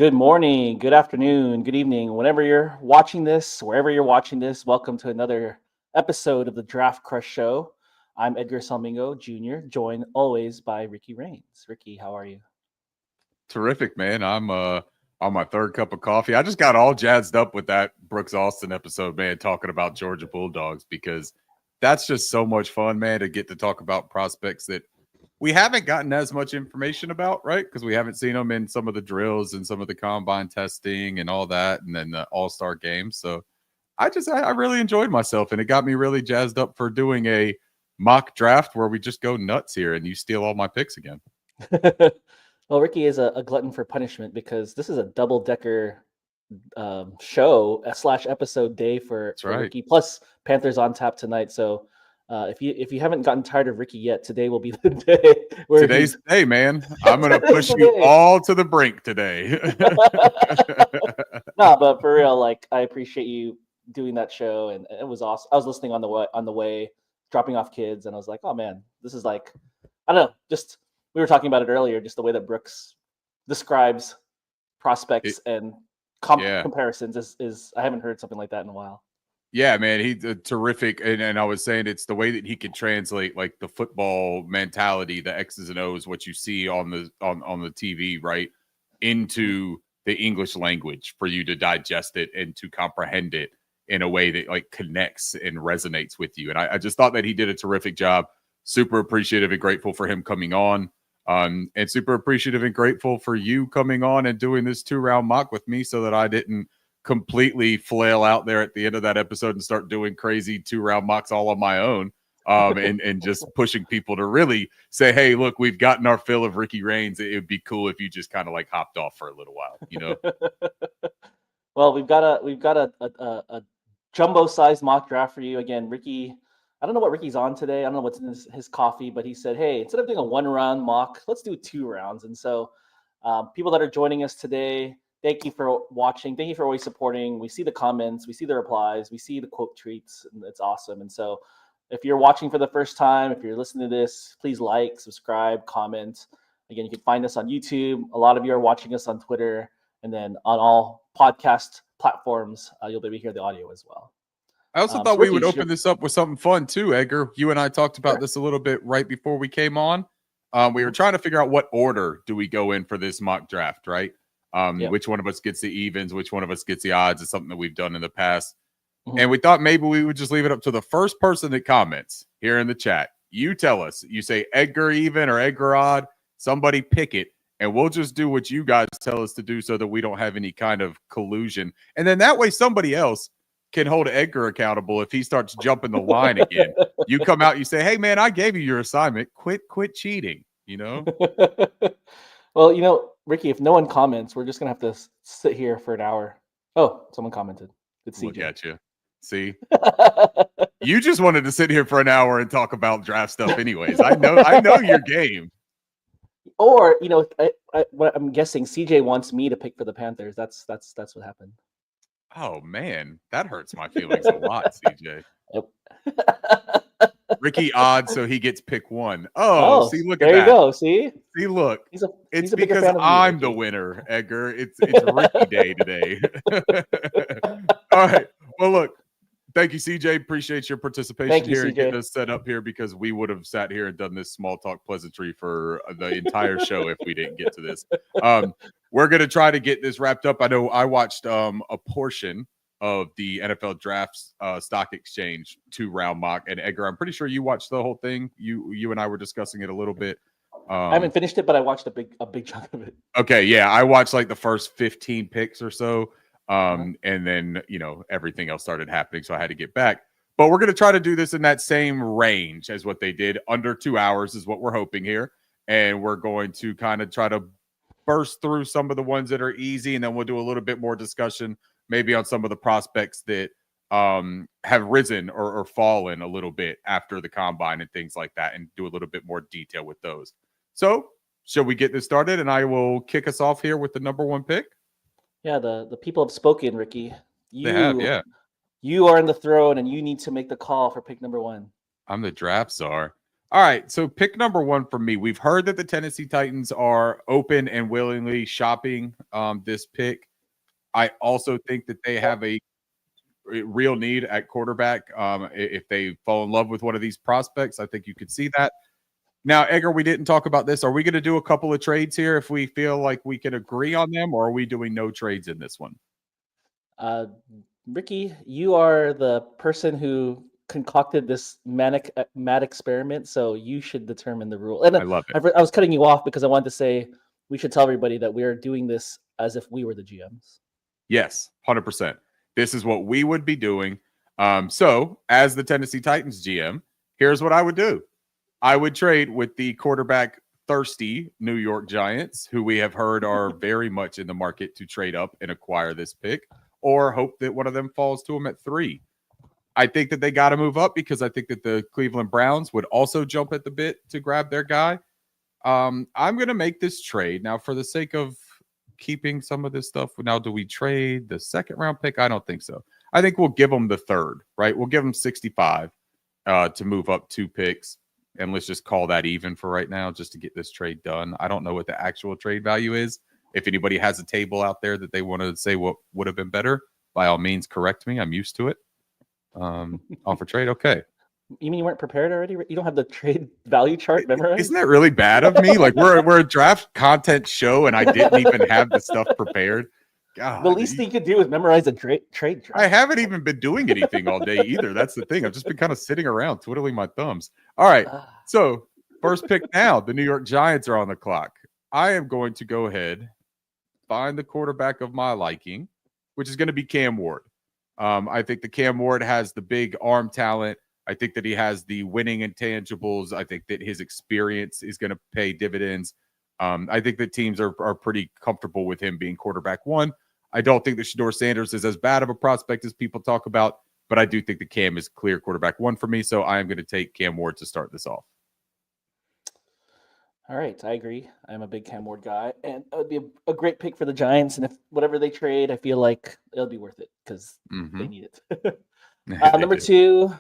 Good morning, good afternoon, good evening. Whenever you're watching this, wherever you're watching this, welcome to another episode of the Draft Crush Show. I'm Edgar Salmingo Jr., joined always by Ricky Rains. Ricky, how are you? Terrific, man. I'm on my third cup of coffee. I just got all jazzed up with that Brooks Austin episode, man, talking about Georgia Bulldogs because that's just so much fun, man, to get to talk about prospects that we haven't gotten as much information about, right? Because we haven't seen them in some of the drills and some of the combine testing and all that, and then the All-Star games. So I really enjoyed myself, and it got me really jazzed up for doing a mock draft where we just go nuts here and you steal all my picks again. Well, Ricky is a glutton for punishment because this is a double-decker show slash episode day for, That's for right. Ricky. Plus, Panthers on tap tonight. So if you haven't gotten tired of Ricky yet, today will be the day where Today's the day, man. I'm going to Today's push the you day. all to the brink today. No, but for real, like I appreciate you doing that show, and it was awesome. I was listening on the way, dropping off kids, and I was like, oh man, this is like, I don't know, just we were talking about it earlier, just the way that Brooks describes prospects and Yeah. comparisons is I haven't heard something like that in a while. Yeah, man, he's a terrific, and I was saying it's the way that he can translate like the football mentality, the X's and O's, what you see on the TV, right, into the English language for you to digest it and to comprehend it in a way that like connects and resonates with you. And I just thought that he did a terrific job. Super appreciative and grateful for him coming on. And super appreciative and grateful for you coming on and doing this 2-round mock with me so that I didn't completely flail out there at the end of that episode and start doing crazy 2-round mocks all on my own. And just pushing people to really say, hey, look, we've gotten our fill of Ricky Rains. It would be cool if you just kind of like hopped off for a little while, you know? Well, we've got a jumbo sized mock draft for you again, Ricky. I don't know what Ricky's on today. I don't know what's in his coffee, but he said, "Hey, instead of doing a 1 round mock, let's do 2 rounds." And so, people that are joining us today, thank you for watching. Thank you for always supporting. We see the comments, we see the replies, we see the quote tweets, and it's awesome. And so, if you're watching for the first time, if you're listening to this, please like, subscribe, comment. Again, you can find us on YouTube. A lot of you are watching us on Twitter, and then on all podcast platforms, you'll be able to hear the audio as well. I also thought So we Ricky, would open this up with something fun too, Edgar. You and I talked about this a little bit right before we came on. We were trying to figure out what order do we go in for this mock draft, right? Which one of us gets the evens, which one of us gets the odds is something that we've done in the past. And we thought maybe we would just leave it up to the first person that comments here in the chat. You tell us, you say Edgar even or Edgar odd, somebody pick it, and we'll just do what you guys tell us to do so that we don't have any kind of collusion. And then that way somebody else can hold Edgar accountable if he starts jumping the line again. You come out, you say, hey man, I gave you your assignment. Quit cheating, you know? Well, Ricky, if no one comments, we're just gonna have to sit here for an hour. Oh, someone commented. It's CJ. Look at you. See? You just wanted to sit here for an hour and talk about draft stuff anyways. I know your game. Or what I'm guessing CJ wants me to pick for the Panthers. That's what happened. Oh man, that hurts my feelings a lot, CJ. Yep. Ricky odd, so he gets pick one. Oh, see, look at there that. You go. See, look. He's a because I'm the winner, Edgar. It's Ricky Day today. All right. Well, look. Thank you, CJ. Appreciate your participation here and getting us set up here because we would have sat here and done this small talk pleasantry for the entire show if we didn't get to this. We're going to try to get this wrapped up. I know I watched a portion of the NFL Drafts Stock Exchange 2-round mock. And Edgar, I'm pretty sure you watched the whole thing. You and I were discussing it a little bit. I haven't finished it, but I watched a big chunk of it. Okay, yeah. I watched like the first 15 picks or so. And then, everything else started happening. So I had to get back. But we're going to try to do this in that same range as what they did. Under 2 hours is what we're hoping here. And we're going to kind of try to burst through some of the ones that are easy. And then we'll do a little bit more discussion, maybe on some of the prospects that have risen or fallen a little bit after the combine and things like that, and do a little bit more detail with those. So shall we get this started? And I will kick us off here with the number 1 pick. Yeah, the people have spoken, Ricky. They have, yeah. You are in the throne, and you need to make the call for pick number 1. I'm the draft czar. All right, so pick number one for me. We've heard that the Tennessee Titans are open and willingly shopping this pick. I also think that they have a real need at quarterback. If they fall in love with one of these prospects, I think you could see that. Now, Edgar, we didn't talk about this. Are we going to do a couple of trades here if we feel like we can agree on them, or are we doing no trades in this one? Ricky, you are the person who concocted this mad experiment, so you should determine the rule. And I love it. I was cutting you off because I wanted to say we should tell everybody that we are doing this as if we were the GMs. Yes, 100%. This is what we would be doing. So, as the Tennessee Titans GM, here's what I would do. I would trade with the quarterback thirsty New York Giants, who we have heard are very much in the market to trade up and acquire this pick, or hope that one of them falls to them at 3. I think that they got to move up because I think that the Cleveland Browns would also jump at the bit to grab their guy. I'm going to make this trade. Now, for the sake of keeping some of this stuff, now, do we trade the second round pick? I don't think so. I think we'll give them the third, right? We'll give them 65 to move up 2 picks. And let's just call that even for right now, just to get this trade done. I don't know what the actual trade value is. If anybody has a table out there that they want to say what would have been better, by all means, correct me. I'm used to it. Offer trade. Okay. You mean you weren't prepared already? You don't have the trade value chart memorized? Isn't that really bad of me? Like we're a draft content show and I didn't even have the stuff prepared. God, the least thing you could do is memorize a trade draft. I haven't even been doing anything all day either. That's the thing. I've just been kind of sitting around twiddling my thumbs. All right. So first pick now, the New York Giants are on the clock. I am going to go ahead, find the quarterback of my liking, which is going to be Cam Ward. I think that Cam Ward has the big arm talent. I think that he has the winning intangibles. I think that his experience is going to pay dividends. I think that teams are pretty comfortable with him being quarterback 1. I don't think that Shedeur Sanders is as bad of a prospect as people talk about, but I do think that Cam is clear quarterback 1 for me. So I am going to take Cam Ward to start this off. All right, I agree. I'm a big Cam Ward guy, and it would be a great pick for the Giants. And if whatever they trade, I feel like it'll be worth it because they need it. Number 2,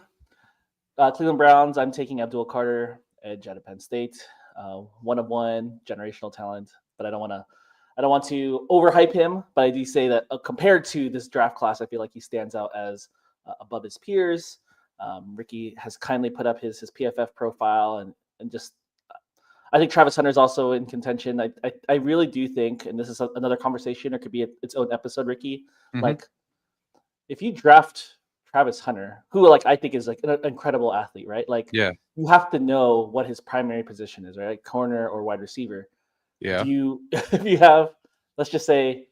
Cleveland Browns. I'm taking Abdul Carter, edge out of Penn State. 1 of 1, generational talent, but I don't want to overhype him. But I do say that compared to this draft class, I feel like he stands out as above his peers. Ricky has kindly put up his PFF profile, and just I think Travis Hunter is also in contention. I really do think, and this is another conversation, or could be its own episode, Ricky. Like, if you draft Travis Hunter, who I think is like an incredible athlete, right? Like, yeah, you have to know what his primary position is, right? Like corner or wide receiver. Yeah. If you have, let's just say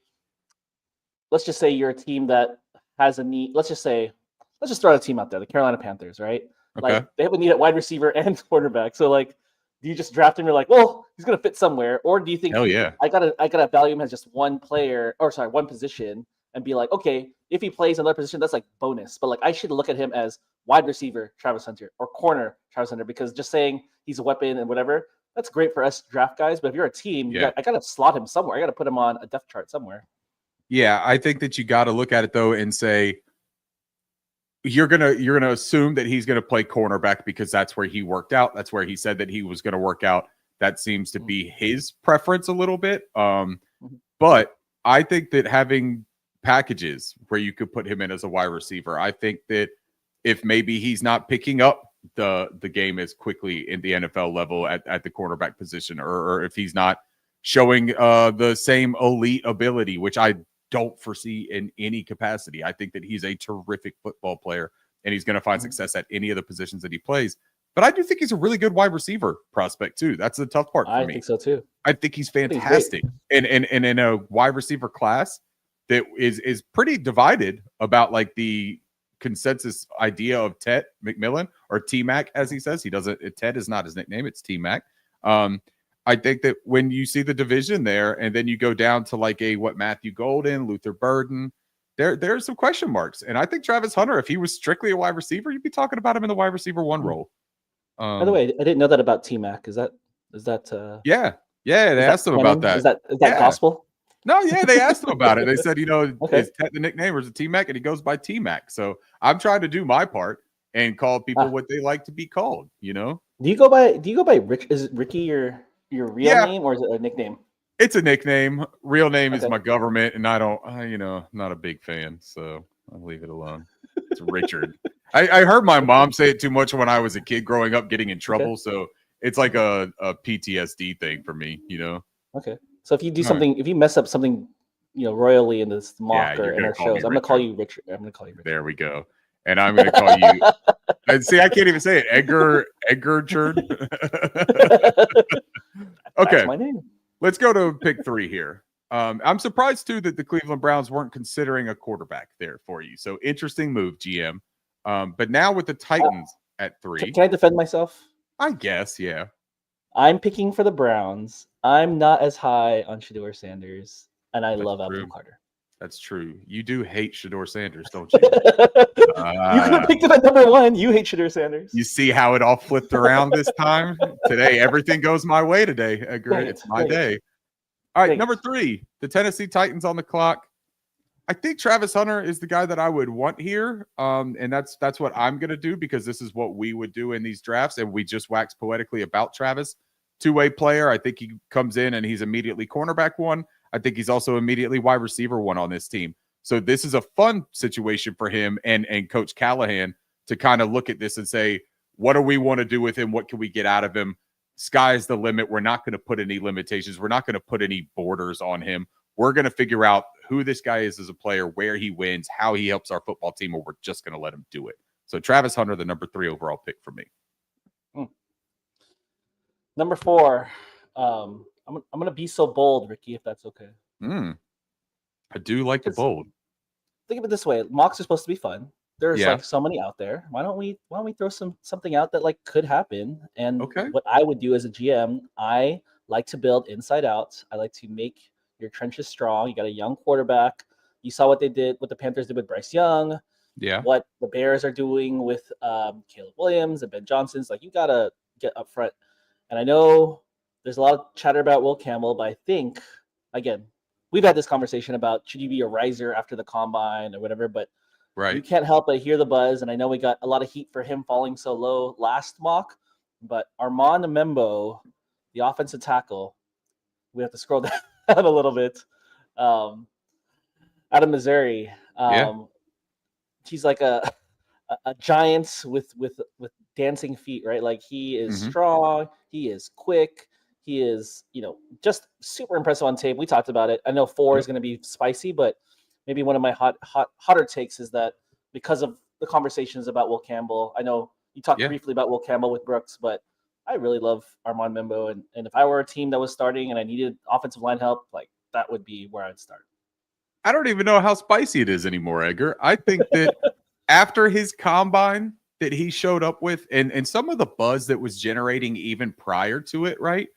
you're a team that has a need. Let's just throw a team out there, the Carolina Panthers, right? Okay. Like they have a need at wide receiver and quarterback. So like, do you just draft him? You're like, well, he's gonna fit somewhere, or do you think? Hell yeah. I gotta value him as just one position, and be like, okay, if he plays another position, that's like bonus. But like, I should look at him as wide receiver Travis Hunter or corner Travis Hunter, because just saying he's a weapon and whatever, that's great for us draft guys. But if you're a team, I gotta slot him somewhere. I gotta put him on a depth chart somewhere. Yeah, I think that you got to look at it though and say you're gonna assume that he's gonna play cornerback because that's where he worked out. That's where he said that he was gonna work out. That seems to be his preference a little bit. But I think that having packages where you could put him in as a wide receiver, I think that if maybe he's not picking up the game as quickly in the NFL level at the cornerback position, or if he's not showing the same elite ability, which I don't foresee in any capacity. I think that he's a terrific football player and he's going to find success at any of the positions that he plays. But I do think he's a really good wide receiver prospect too. That's the tough part for me. I think so too. I think he's fantastic. And in a wide receiver class that is pretty divided about like the consensus idea of Ted McMillan, or T-Mac, as he says. Ted is not his nickname. It's T-Mac. I think that when you see the division there, and then you go down to like Matthew Golden, Luther Burden, there's some question marks. And I think Travis Hunter, if he was strictly a wide receiver, you'd be talking about him in the wide receiver 1 role. By the way, I didn't know that about T-Mac. Is that yeah. They asked him about that. Is that gospel? No, yeah, they asked him about it. They said, okay, is Ted the nickname or is it T-Mac? And he goes by T-Mac. So I'm trying to do my part and call people what they like to be called, Do you go by Rich? Is it Ricky your real Yeah, name or is it a nickname? it's a nickname. Real name is Okay. my government, and I don't, not a big fan, so I'll leave it alone. It's Richard. I heard my mom say it too much when I was a kid growing up, getting in Okay. trouble. So it's like a PTSD thing for me, Okay. So if you do All right. something, if you mess up something, royally in this Yeah, mock or you're in gonna our call me shows, I'm gonna call Richard. you Richard. I'm gonna call you Richard. There we go. And I'm gonna call you. And see, I can't even say it. Edgar Churd. That's Okay, my name. let's go to pick 3 here. I'm surprised too that the Cleveland Browns weren't considering a quarterback there for you. So interesting move, GM. But now with the Titans at 3, Can I defend myself? I guess, yeah. I'm picking for the Browns. I'm not as high on Shador Sanders, and I That's love true. Alvin Carter. That's true. You do hate Shador Sanders, don't you? You could have picked him at number 1. You hate Shador Sanders. You see how it all flipped around this time? Today, everything goes my way today, Edgar. Dang it, It's my dang it. day. All right, Dang number it. 3, the Tennessee Titans on the clock. I think Travis Hunter is the guy that I would want here. And that's what I'm going to do because this is what we would do in these drafts. And we just wax poetically about Travis. Two-way player. I think he comes in and he's immediately cornerback 1. I think he's also immediately wide receiver 1 on this team. So this is a fun situation for him and Coach Callahan to kind of look at this and say, what do we want to do with him? What can we get out of him? Sky's the limit. We're not going to put any limitations. We're not going to put any borders on him. We're going to figure out who this guy is as a player, where he wins, how he helps our football team, or we're just going to let him do it. So Travis Hunter, the number 3 overall pick for me. Number 4. I'm gonna be so bold, Ricky, if that's okay. I do like the bold. Think of it this way: mocks are supposed to be fun. There's Yeah. like so many out there. Why don't we throw something out that like could happen? And Okay. what I would do as a GM, I like to build inside out. I like to make your trenches strong. You got a young quarterback. You saw what the Panthers did with Bryce Young. Yeah. What the Bears are doing with Caleb Williams and Ben Johnson's. Like, you gotta get up front. And I know there's a lot of chatter about Will Campbell, but I think, again, we've had this conversation about should you be a riser after the combine or whatever, but you Right. can't help but hear the buzz. And I know we got a lot of heat for him falling so low last mock, but Armand Membo, the offensive tackle, we have to scroll down a little bit, out of Missouri. Yeah. He's like a giant with dancing feet, right? Like, he is Mhm. strong, he is quick, he is, just super impressive on tape. We talked about it. I know 4 is Yep. going to be spicy, but maybe one of my hotter takes is that because of the conversations about Will Campbell, I know you talked Yeah. briefly about Will Campbell with Brooks, but I really love Armand Membo, and if I were a team that was starting and I needed offensive line help, like, that would be where I'd start. I don't even know how spicy it is anymore, Edgar. I think that after his combine that he showed up with and some of the buzz that was generating even prior to it, right?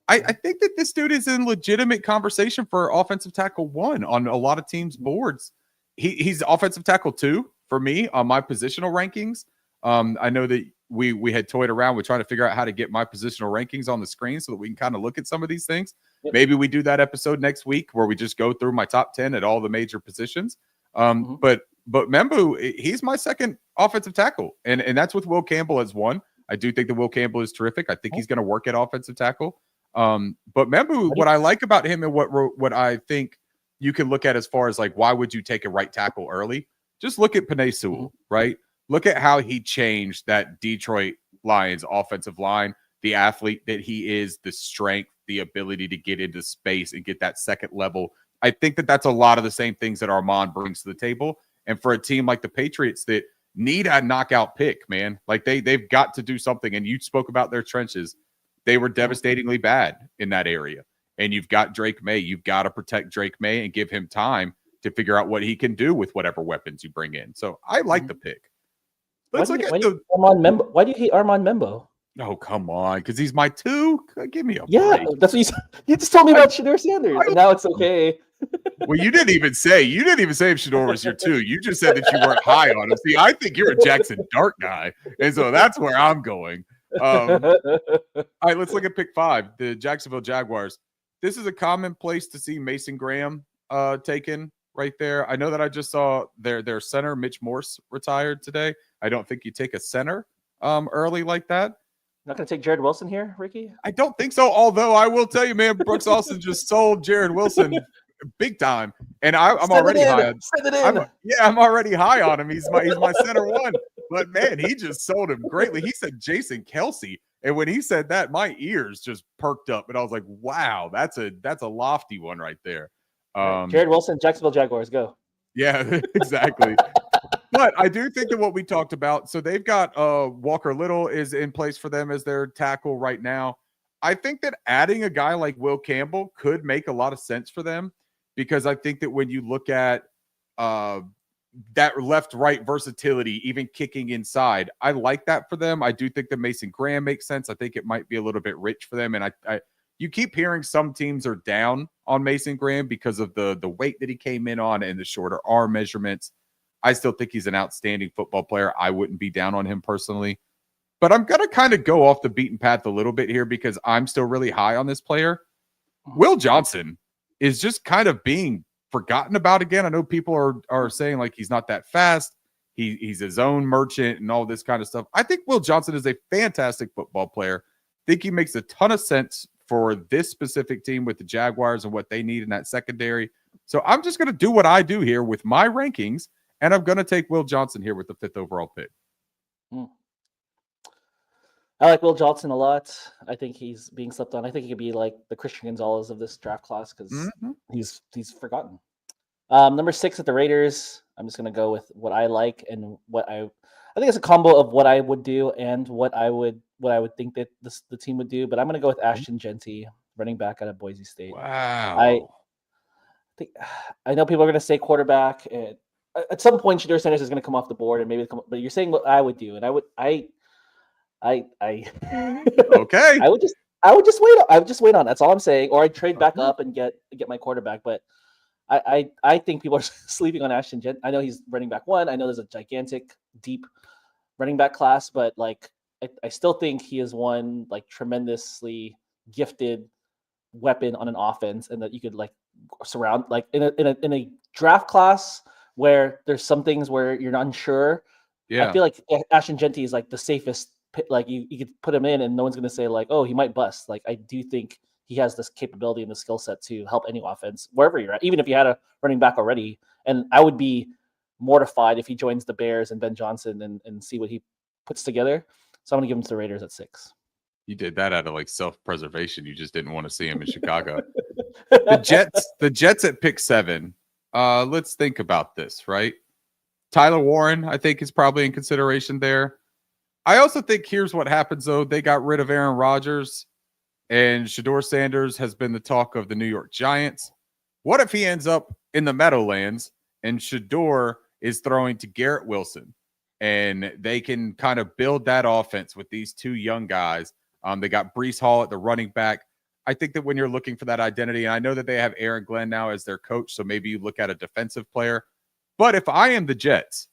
I think that this dude is in legitimate conversation for offensive tackle 1 on a lot of teams' boards. He's offensive tackle 2 for me on my positional rankings. I know that we had toyed around with trying to figure out how to get my positional rankings on the screen so that we can kind of look at some of these things. Yep. Maybe we do that episode next week where we just go through my top 10 at all the major positions. But Membu, he's my second offensive tackle, and that's with Will Campbell as 1. I do think that Will Campbell is terrific. I think he's going to work at offensive tackle. But Membu, what I like about him and what I think you can look at as far as like, why would you take a right tackle early? Just look at Penei Sewell, right? Look at how he changed that Detroit Lions offensive line, the athlete that he is, the strength, the ability to get into space and get that second level. I think that that's a lot of the same things that Armand brings to the table. And for a team like the Patriots that need a knockout pick, man, like they've got to do something. And you spoke about their trenches. They were devastatingly bad in that area. And you've got Drake May. You've got to protect Drake May and give him time to figure out what he can do with whatever weapons you bring in. So I like the pick. Let's look at the Armand Membo. Why do you hate Armand Membo? Oh, come on, because he's my 2. Give me a Yeah, break. that's what you said. You just told me about Shador Sanders, and now it's okay. Well, you didn't even say if Shador was your 2. You just said that you weren't high on him. See, I think you're a Jackson Dart guy, and so that's where I'm going. All right, let's look at pick 5, the Jacksonville Jaguars. This is a common place to see Mason Graham taken right there. I know that I just saw their center, Mitch Morse, retired today. I don't think you take a center early like that. Not going to take Jared Wilson here, Ricky? I don't think so. Although I will tell you, man, Brooks Austin just sold Jared Wilson big time, and I'm already high. Send it in. I'm already high on him. He's my center one. But man, he just sold him greatly. He said Jason Kelsey, and when he said that, my ears just perked up, and I was like, wow, that's a lofty one right there. Jared Wilson, Jacksonville Jaguars, go. Yeah, exactly. But I do think that what we talked about, so they've got Walker Little is in place for them as their tackle right now. I think that adding a guy like Will Campbell could make a lot of sense for them, because I think that when you look at that left-right versatility, even kicking inside, I like that for them. I do think that Mason Graham makes sense. I think it might be a little bit rich for them, and I you keep hearing some teams are down on Mason Graham because of the weight that he came in on and the shorter arm measurements. I still think he's an outstanding football player. I wouldn't be down on him personally. But I'm going to kind of go off the beaten path a little bit here because I'm still really high on this player. Will Johnson is just kind of being forgotten about again. I know people are saying like he's not that fast. He's his own merchant and all this kind of stuff. I think Will Johnson is a fantastic football player. I think he makes a ton of sense for this specific team with the Jaguars and what they need in that secondary. So I'm just going to do what I do here with my rankings, and I'm going to take Will Johnson here with the 5th overall pick. I like Will Johnson a lot. I think he's being slept on. I think he could be like the Christian Gonzalez of this draft class because he's forgotten. Number 6 at the Raiders. I'm just going to go with what I like and what I think it's a combo of what I would do and what I would think that the team would do. But I'm going to go with Ashton Jeanty, running back out of Boise State. Wow. I know people are going to say quarterback, and at some point Shedeur Sanders is going to come off the board, and maybe but you're saying what I would do, and I okay. I would just wait on. That's all I'm saying. Or I'd trade back up and get my quarterback. But I think people are sleeping on Ashton Jeanty. I know he's running back 1. I know there's a gigantic, deep running back class, but like I still think he is one like tremendously gifted weapon on an offense, and that you could like surround like in a draft class where there's some things where you're not unsure. Yeah, I feel like Ashton Jeanty is like the safest. Like you could put him in, and no one's going to say like, oh, he might bust. Like I do think he has this capability and the skill set to help any offense wherever you're at, even if you had a running back already. And I would be mortified if he joins the Bears and Ben Johnson and see what he puts together. So I'm going to give him to the Raiders at 6. You did that out of like self-preservation. You just didn't want to see him in Chicago. The Jets at pick 7. Let's think about this, right? Tyler Warren, I think, is probably in consideration there. I also think here's what happens, though. They got rid of Aaron Rodgers, and Shedeur Sanders has been the talk of the New York Giants. What if he ends up in the Meadowlands and Shedeur is throwing to Garrett Wilson, and they can kind of build that offense with these 2 young guys? They got Breece Hall at the running back. I think that when you're looking for that identity, and I know that they have Aaron Glenn now as their coach, so maybe you look at a defensive player. But if I am the Jets,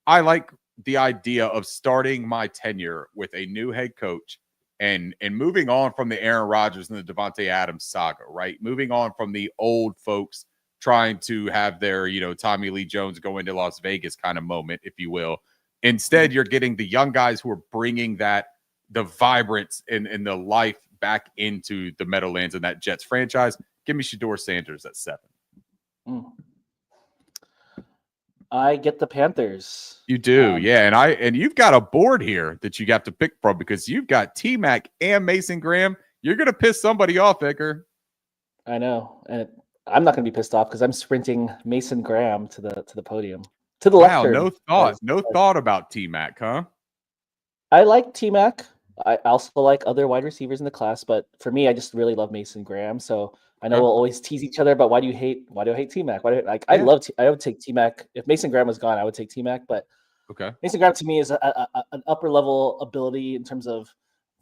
I like the idea of starting my tenure with a new head coach and moving on from the Aaron Rodgers and the Devontae Adams saga, right? Moving on from the old folks trying to have their, Tommy Lee Jones go into Las Vegas kind of moment, if you will. Instead, you're getting the young guys who are bringing the vibrance and the life back into the Meadowlands and that Jets franchise. Give me Shedeur Sanders at 7. I get the Panthers. You do, yeah. And you've got a board here that you got to pick from because you've got T-Mac and Mason Graham. You're going to piss somebody off, Edgar. I know. And I'm not going to be pissed off because I'm sprinting Mason Graham to the podium. To the left. Wow, no thought about T-Mac, huh? I like T-Mac. I also like other wide receivers in the class, but for me, I just really love Mason Graham. So I know we'll always tease each other about why do I hate T-Mac? I would take T-Mac. If Mason Graham was gone, I would take T-Mac, but Mason Graham to me is an upper level ability in terms of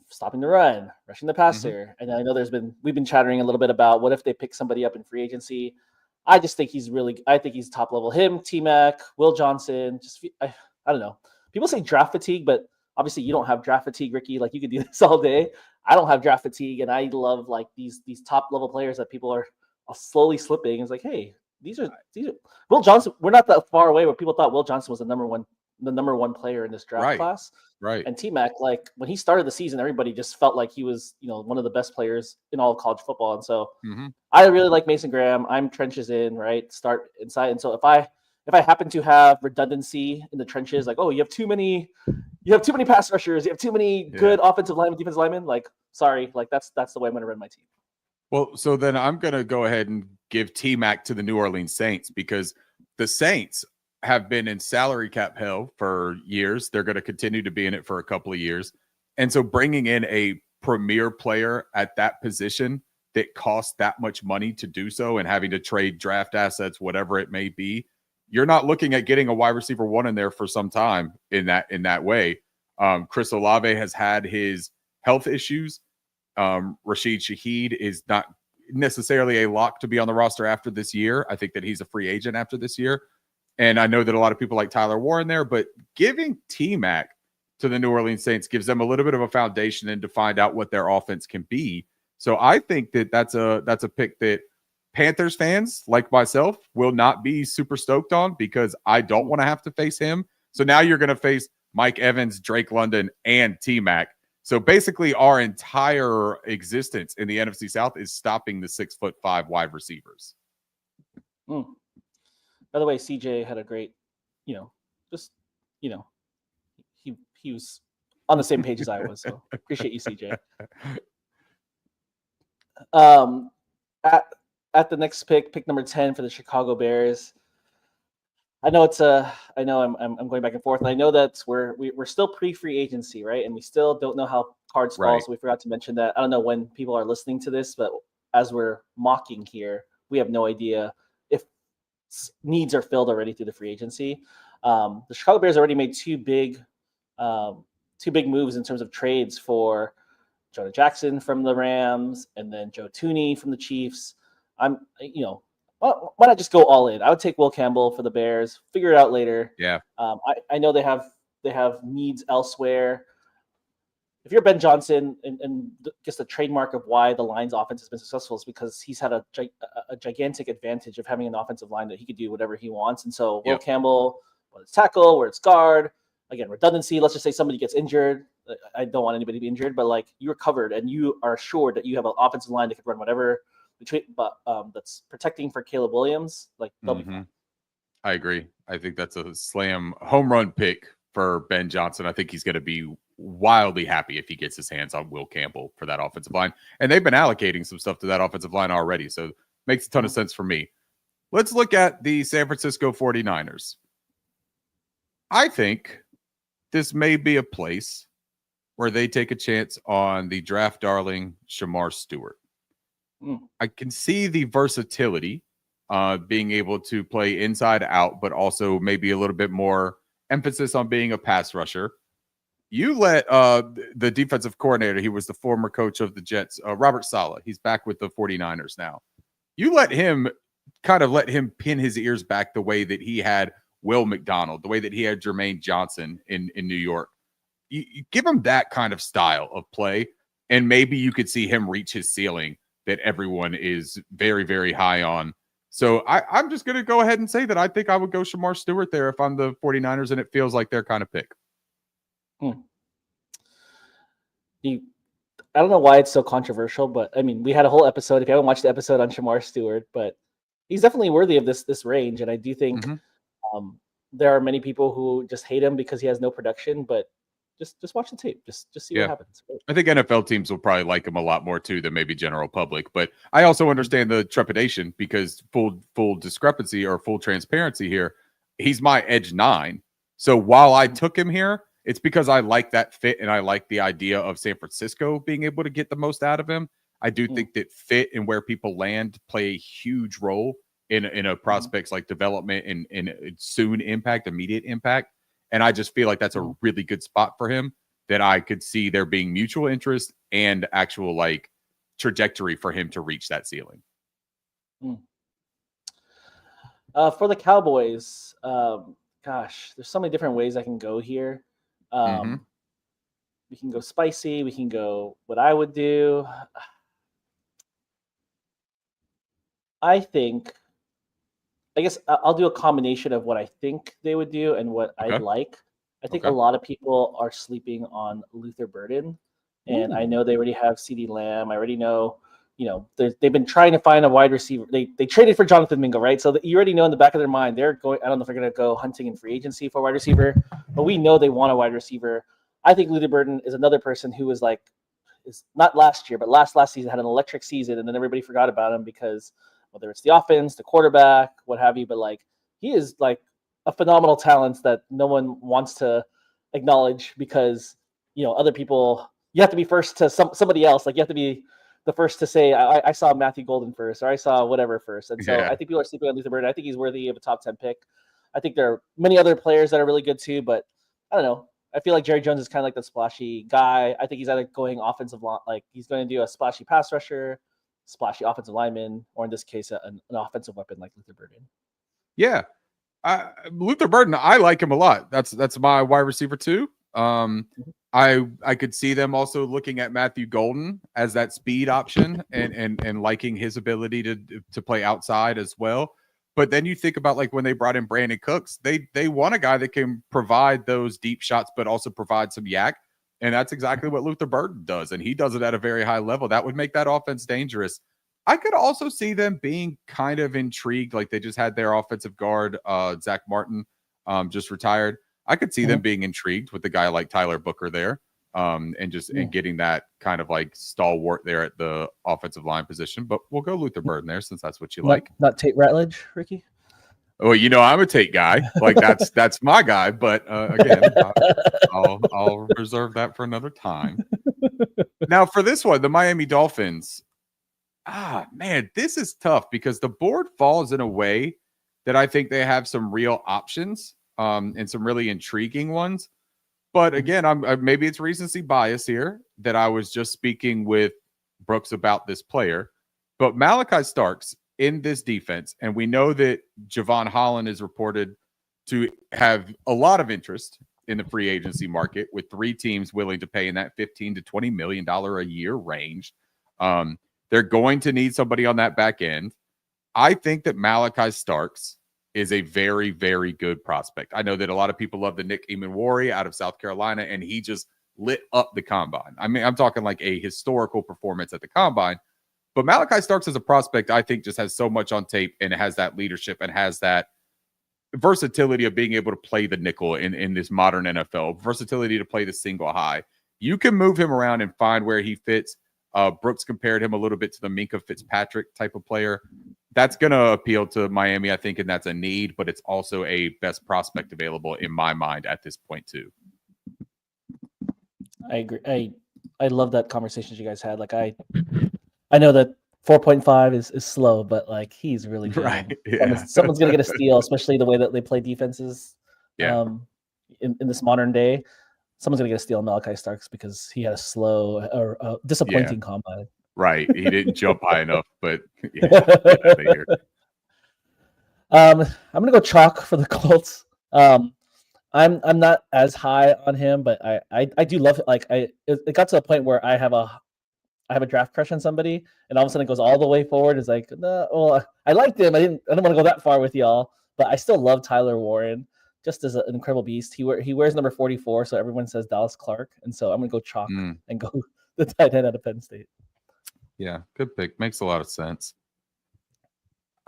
stopping the run, rushing the passer. And I know we've been chattering a little bit about what if they pick somebody up in free agency. I just think I think he's top level. Him, T-Mac, Will Johnson, I don't know. People say draft fatigue, but obviously you don't have draft fatigue, Ricky. Like you could do this all day. I don't have draft fatigue, and I love like these top level players that people are slowly slipping. It's like, hey, these are Will Johnson. We're not that far away where people thought Will Johnson was the number 1 the number one player in this draft Right. class. Right. And T-Mac, like when he started the season, everybody just felt like he was, one of the best players in all of college football. And so Mm-hmm. I really like Mason Graham. I'm trenches in, right? Start inside. And so if I happen to have redundancy in the trenches, like, oh, you have too many pass rushers, you have too many good offensive linemen, defensive linemen, like, sorry, like that's the way I'm going to run my team. Well, so then I'm going to go ahead and give T-Mac to the New Orleans Saints, because the Saints have been in salary cap hell for years. They're going to continue to be in it for a couple of years. And so bringing in a premier player at that position that costs that much money to do so, and having to trade draft assets, whatever it may be, you're not looking at getting a wide receiver one in there for some time in that way. Chris Olave has had his health issues. Rashid Shaheed is not necessarily a lock to be on the roster after this year. I think that he's a free agent after this year. And I know that a lot of people like Tyler Warren there, but giving T-Mac to the New Orleans Saints gives them a little bit of a foundation and to find out what their offense can be. So I think that that's a pick that Panthers fans like myself will not be super stoked on, because I don't want to have to face him. So now you're going to face Mike Evans, Drake London, and T-Mac. So basically our entire existence in the NFC South is stopping the 6'5" wide receivers. By the way, CJ had a great, he was on the same page as I was. So appreciate you, CJ. At the next pick number 10 for the Chicago Bears. I know I'm going back and forth, and I know that we're still pre-free agency, right? And we still don't know how cards fall, Right. so we forgot to mention that. I don't know when people are listening to this, but as we're mocking here, we have no idea if needs are filled already through the free agency. The Chicago Bears already made two big moves in terms of trades for Jonah Jackson from the Rams and then Joe Thuney from the Chiefs. Why not just go all in? I would take Will Campbell for the Bears. Figure it out later. Yeah. I know they have needs elsewhere. If you're Ben Johnson, and just the trademark of why the Lions offense has been successful is because he's had a gigantic advantage of having an offensive line that he could do whatever he wants. And so Will Campbell, whether it's tackle, where it's guard, again, redundancy. Let's just say somebody gets injured. I don't want anybody to be injured, but like you're covered and you are assured that you have an offensive line that can run whatever between, but that's protecting for Caleb Williams. Like they'll be fine. I agree. I think that's a slam home run pick for Ben Johnson. I think he's going to be wildly happy if he gets his hands on Will Campbell for that offensive line. And they've been allocating some stuff to that offensive line already. So it makes a ton of sense for me. Let's look at the San Francisco 49ers. I think this may be a place where they take a chance on the draft darling Shamar Stewart. I can see the versatility, being able to play inside out, but also maybe a little bit more emphasis on being a pass rusher. You let the defensive coordinator, he was the former coach of the Jets, Robert Saleh. He's back with the 49ers now. You let him pin his ears back the way that he had Will McDonald, the way that he had Jermaine Johnson in New York. You give him that kind of style of play, and maybe you could see him reach his ceiling that everyone is very, very high on. So I'm just going to go ahead and say that I think I would go Shamar Stewart there if I'm the 49ers, and it feels like their kind of pick. I don't know why it's so controversial, but I mean, we had a whole episode. If you haven't watched the episode on Shamar Stewart, but he's definitely worthy of this range. And I do think there are many people who just hate him because he has no production, but just watch the tape. Just see what happens. I think NFL teams will probably like him a lot more too than maybe general public. But I also understand the trepidation because full discrepancy or full transparency here, he's my edge 9. So while I took him here, it's because I like that fit and I like the idea of San Francisco being able to get the most out of him. I do think that fit and where people land play a huge role in a prospect's like development and soon impact, immediate impact. And I just feel like that's a really good spot for him, that I could see there being mutual interest and actual like trajectory for him to reach that ceiling. For the Cowboys, gosh, there's so many different ways I can go here. We can go spicy. We can go what I would do. I guess I'll do a combination of what I think they would do and what I'd like. I think a Okay. lot of people are sleeping on Luther Burden, and I Ooh. know they already have CeeDee Lamb. I already know, they've been trying to find a wide receiver. They traded for Jonathan Mingo, right? So that you already know in the back of their mind they're going. I don't know if they're going to go hunting in free agency for a wide receiver, but we know they want a wide receiver. I think Luther Burden is another person who is like, is not last year, but last season had an electric season, and then everybody forgot about him because whether it's the offense, the quarterback, what have you. But like, he is like a phenomenal talent that no one wants to acknowledge because other people. You have to be first to somebody else. Like you have to be the first to say I saw Matthew Golden first, or I saw whatever first. And so Yeah. I think people are sleeping on Luther Burden. I think he's worthy of a top 10 pick. I think there are many other players that are really good too, but I don't know. I feel like Jerry Jones is kind of like the splashy guy. I think he's either going offensive line, like he's going to do a splashy pass rusher, splashy offensive lineman, or in this case, an offensive weapon like Luther Burden. Yeah. Luther Burden, I like him a lot. That's my wide receiver too. I could see them also looking at Matthew Golden as that speed option and liking his ability to play outside as well. But then you think about like when they brought in Brandon Cooks, they want a guy that can provide those deep shots, but also provide some yak. And that's exactly what Luther Burden does. And he does it at a very high level. That would make that offense dangerous. I could also see them being kind of intrigued. Like they just had their offensive guard, Zach Martin, just retired. I could see them being intrigued with the guy like Tyler Booker there, and getting that kind of like stalwart there at the offensive line position. But we'll go Luther Burden there since that's what you like. Not Tate Ratledge, Ricky. Oh, I'm a Tate guy. Like that's my guy. But again, I'll reserve that for another time. Now for this one, the Miami Dolphins. Man, this is tough because the board falls in a way that I think they have some real options, and some really intriguing ones. But again, maybe it's recency bias here that I was just speaking with Brooks about this player. But Malachi Starks in this defense, and we know that Javon Holland is reported to have a lot of interest in the free agency market, with 3 teams willing to pay in that $15 to $20 million a year range. They're going to need somebody on that back end. I think that Malachi Starks is a very, very good prospect. I know that a lot of people love the Nick Emanwari out of South Carolina, and he just lit up the combine. I mean, I'm talking like a historical performance at the combine. But Malachi Starks as a prospect, I think, just has so much on tape and has that leadership and has that versatility of being able to play the nickel in this modern NFL, versatility to play the single high. You can move him around and find where he fits. Brooks compared him a little bit to the Minkah Fitzpatrick type of player. That's going to appeal to Miami, I think, and that's a need, but it's also a best prospect available in my mind at this point too. I agree. I love that conversation you guys had. Like I know that 4.5 is slow, but like he's really good. Right. Yeah. Someone's gonna get a steal, especially the way that they play defenses. Yeah. In this modern day, someone's gonna get a steal on Malachi Starks because he had a slow or disappointing combine. Right. He didn't jump high enough, but yeah, get out of here. I'm gonna go chalk for the Colts. I'm not as high on him, but I do love it. Like it got to a point where I have a draft crush on somebody, and all of a sudden it goes all the way forward. It's like, no, well, I liked him. I don't want to go that far with y'all, but I still love Tyler Warren just as an incredible beast. He wears number 44, so everyone says Dallas Clark, and so I'm gonna go chalk and go the tight end out of Penn State. Yeah, good pick. Makes a lot of sense.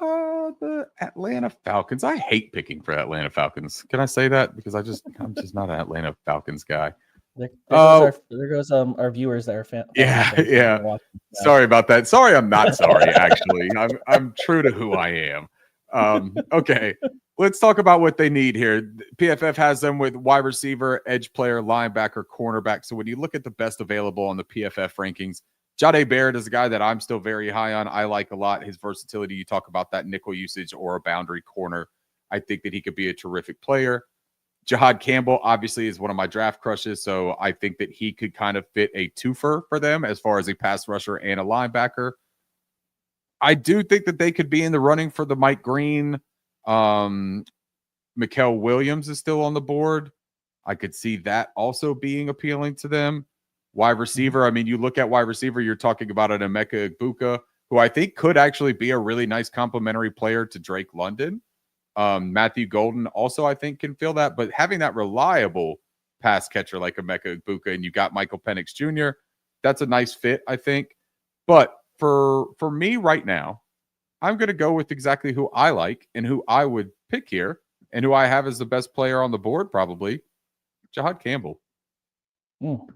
The Atlanta Falcons. I hate picking for Atlanta Falcons. Can I say that? Because I'm just not an Atlanta Falcons guy. There goes our viewers that are fans. Yeah. Sorry about that. Sorry, I'm not sorry. Actually, I'm true to who I am. Okay, let's talk about what they need here. PFF has them with wide receiver, edge player, linebacker, cornerback. So when you look at the best available on the PFF rankings, Jahdae Barrett is a guy that I'm still very high on. I like a lot his versatility. You talk about that nickel usage or a boundary corner. I think that he could be a terrific player. Jahad Campbell obviously is one of my draft crushes, so I think that he could kind of fit a twofer for them as far as a pass rusher and a linebacker. I do think that they could be in the running for the Mike Green. Mikael Williams is still on the board. I could see that also being appealing to them. Wide receiver, I mean, you look at wide receiver, you're talking about an Emeka Egbuka, who I think could actually be a really nice complementary player to Drake London. Matthew Golden also, I think, can fill that. But having that reliable pass catcher like Emeka Egbuka, and you got Michael Penix Jr. That's a nice fit, I think. But for me right now, I'm going to go with exactly who I like and who I would pick here, and who I have as the best player on the board, probably Jihad Campbell. Mm.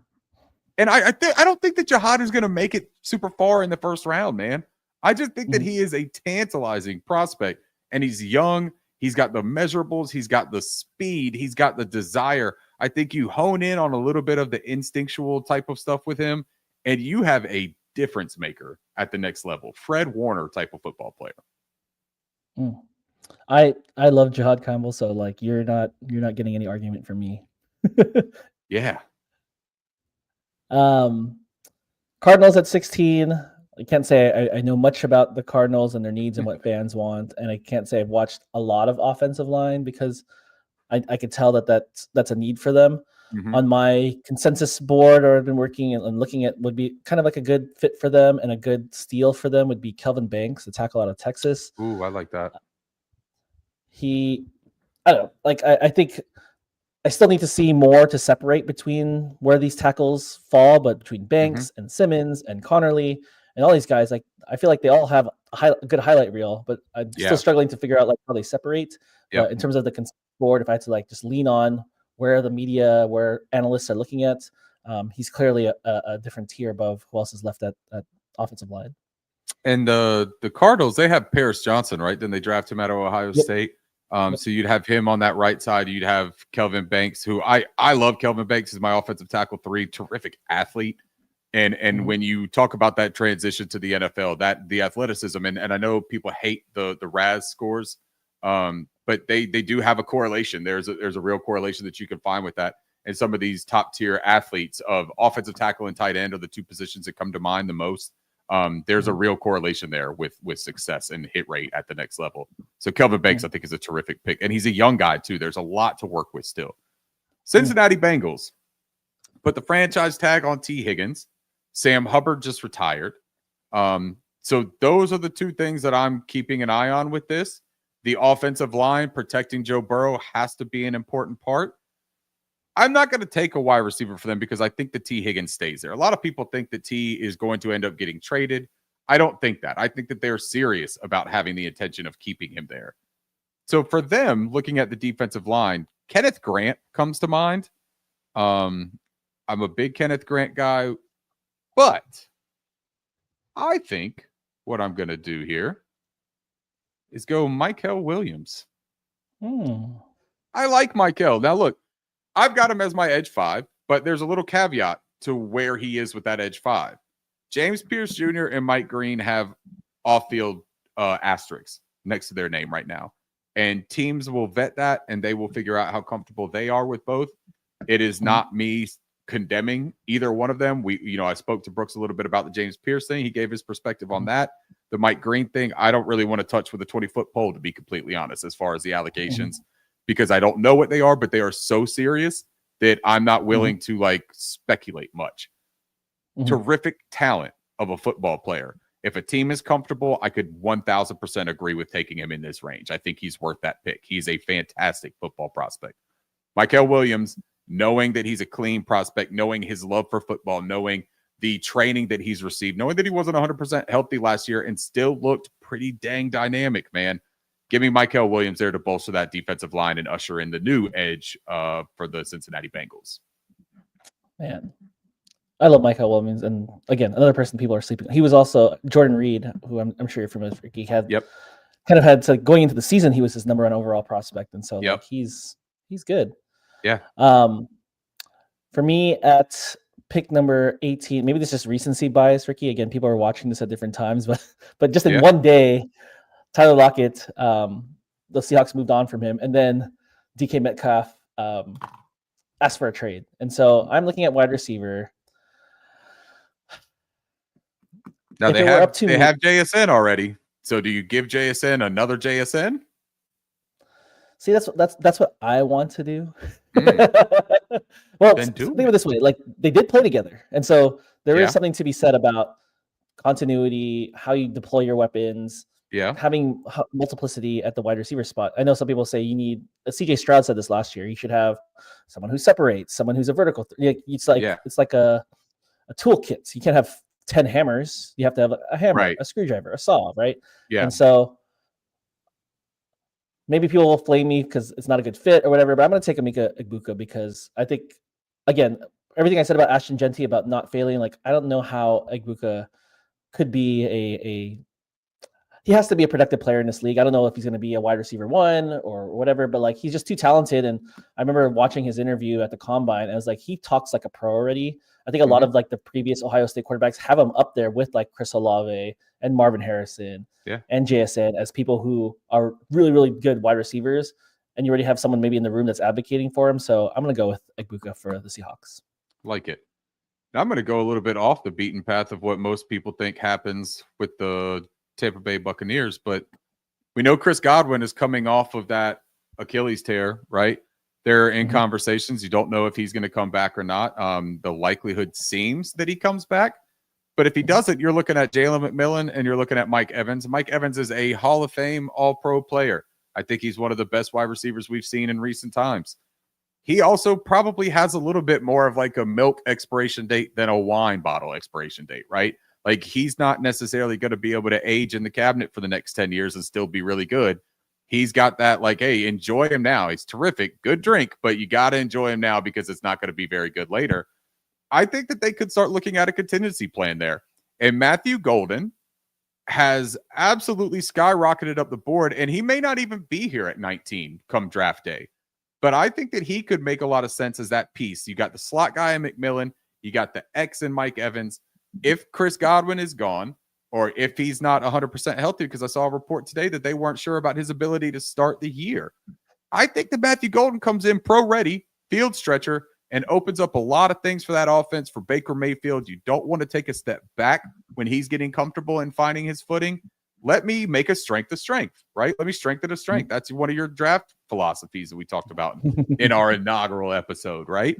And I don't think that Jihad is going to make it super far in the first round, man. I just think that he is a tantalizing prospect, and he's young. He's got the measurables. He's got the speed. He's got the desire. I think you hone in on a little bit of the instinctual type of stuff with him, and you have a difference maker at the next level. Fred Warner type of football player. Mm. I love Jihad Campbell, so like you're not getting any argument from me. Yeah. Cardinals at 16. I can't say I know much about the Cardinals and their needs and what fans want, and I can't say I've watched a lot of offensive line because I could tell that's a need for them. On my consensus board, or I've been working and looking at, would be kind of like a good fit for them and a good steal for them would be Kelvin Banks, the tackle out of Texas. Ooh, I like that. I don't know, like I think I still need to see more to separate between where these tackles fall, but between Banks and Simmons and Connerly and all these guys, like I feel like they all have a good highlight reel, but I'm still struggling to figure out like how they separate. But in terms of the consensus board, if I had to like just lean on where the media, where analysts are looking at, he's clearly a different tier above who else is left at offensive line. And the Cardinals, they have Paris Johnson, right? Then they draft him out of Ohio State. So you'd have him on that right side. You'd have Kelvin Banks, who I love. Kelvin Banks is my offensive tackle 3, terrific athlete. And when you talk about that transition to the NFL, that the athleticism, and I know people hate the RAS scores, but they do have a correlation. There's a real correlation that you can find with that. And some of these top tier athletes of offensive tackle and tight end are the two positions that come to mind the most. There's a real correlation there with success and hit rate at the next level. So Kelvin Banks, I think, is a terrific pick. And he's a young guy, too. There's a lot to work with still. Cincinnati Bengals put the franchise tag on T. Higgins. Sam Hubbard just retired. So those are the two things that I'm keeping an eye on with this. The offensive line, protecting Joe Burrow, has to be an important part. I'm not going to take a wide receiver for them because I think that T. Higgins stays there. A lot of people think that T is going to end up getting traded. I don't think that. I think that they're serious about having the intention of keeping him there. So for them, looking at the defensive line, Kenneth Grant comes to mind. I'm a big Kenneth Grant guy, but I think what I'm going to do here is go Mykel Williams. I like Mykel. Now, look, I've got him as my edge 5, but there's a little caveat to where he is with that edge 5. James Pierce Jr. and Mike Green have off-field asterisks next to their name right now. And teams will vet that, and they will figure out how comfortable they are with both. It is not me condemning either one of them. I spoke to Brooks a little bit about the James Pierce thing. He gave his perspective on that. The Mike Green thing, I don't really want to touch with a 20-foot pole, to be completely honest, as far as the allegations. Because I don't know what they are, but they are so serious that I'm not willing to like speculate much. Terrific talent of a football player. If a team is comfortable, I could 1000% agree with taking him in this range. I think he's worth that pick. He's a fantastic football prospect. Mykel Williams, knowing that he's a clean prospect, knowing his love for football, knowing the training that he's received, knowing that he wasn't 100% healthy last year and still looked pretty dang dynamic, man. Give me Mykel Williams there to bolster that defensive line and usher in the new edge for the Cincinnati Bengals. Man, I love Mykel Williams. And again, another person people are sleeping on. He was also Jordan Reed, who I'm sure you're familiar with. He had kind of had to, going into the season, he was his number 1 overall prospect. And so like, he's good. Yeah. For me at pick number 18, maybe this is just recency bias, Ricky. Again, people are watching this at different times, but just in one day, Tyler Lockett, the Seahawks moved on from him, and then DK Metcalf asked for a trade. And so I'm looking at wide receiver. Now they have JSN already. So do you give JSN another JSN? See, that's what I want to do. Well, think of it this way: like they did play together, and so there is something to be said about continuity, how you deploy your weapons. Yeah. having multiplicity at the wide receiver spot. I know some people say you need. CJ Stroud said this last year. You should have someone who separates, someone who's a vertical. It's Yeah. like a toolkit. You can't have 10 hammers. You have to have a hammer, Right. a screwdriver, a saw, right? Yeah. And so maybe people will flame me because it's not a good fit or whatever, but I'm going to take Emeka Egbuka because I think, again, everything I said about Ashton Genty about not failing, like I don't know how Egbuka could be he has to be a productive player in this league. I don't know if he's going to be a wide receiver 1 or whatever, but like he's just too talented. And I remember watching his interview at the combine, and I was like, he talks like a pro already. I think a lot of like the previous Ohio State quarterbacks have him up there with like Chris Olave and Marvin Harrison and JSN as people who are really, really good wide receivers. And you already have someone maybe in the room that's advocating for him. So I'm going to go with Egbuka for the Seahawks. Like it. Now I'm going to go a little bit off the beaten path of what most people think happens with the Tampa Bay Buccaneers, but we know Chris Godwin is coming off of that Achilles tear, right? They're in conversations. You don't know if he's going to come back or not. The likelihood seems that he comes back, but if he doesn't, you're looking at Jalen McMillan and you're looking at Mike Evans. Mike Evans is a Hall of Fame All-Pro player. I think he's one of the best wide receivers we've seen in recent times. He also probably has a little bit more of like a milk expiration date than a wine bottle expiration date, right? Like he's not necessarily going to be able to age in the cabinet for the next 10 years and still be really good. He's got that like, hey, enjoy him now. He's terrific. Good drink, but you got to enjoy him now because it's not going to be very good later. I think that they could start looking at a contingency plan there. And Matthew Golden has absolutely skyrocketed up the board, and he may not even be here at 19 come draft day. But I think that he could make a lot of sense as that piece. You got the slot guy in McMillan. You got the X in Mike Evans. If Chris Godwin is gone, or if he's not 100% healthy, because I saw a report today that they weren't sure about his ability to start the year, I think that Matthew Golden comes in pro-ready, field stretcher, and opens up a lot of things for that offense for Baker Mayfield. You don't want to take a step back when he's getting comfortable and finding his footing. Let me make a strength a strength, right? Let me strengthen a strength. That's one of your draft philosophies that we talked about in our inaugural episode, right?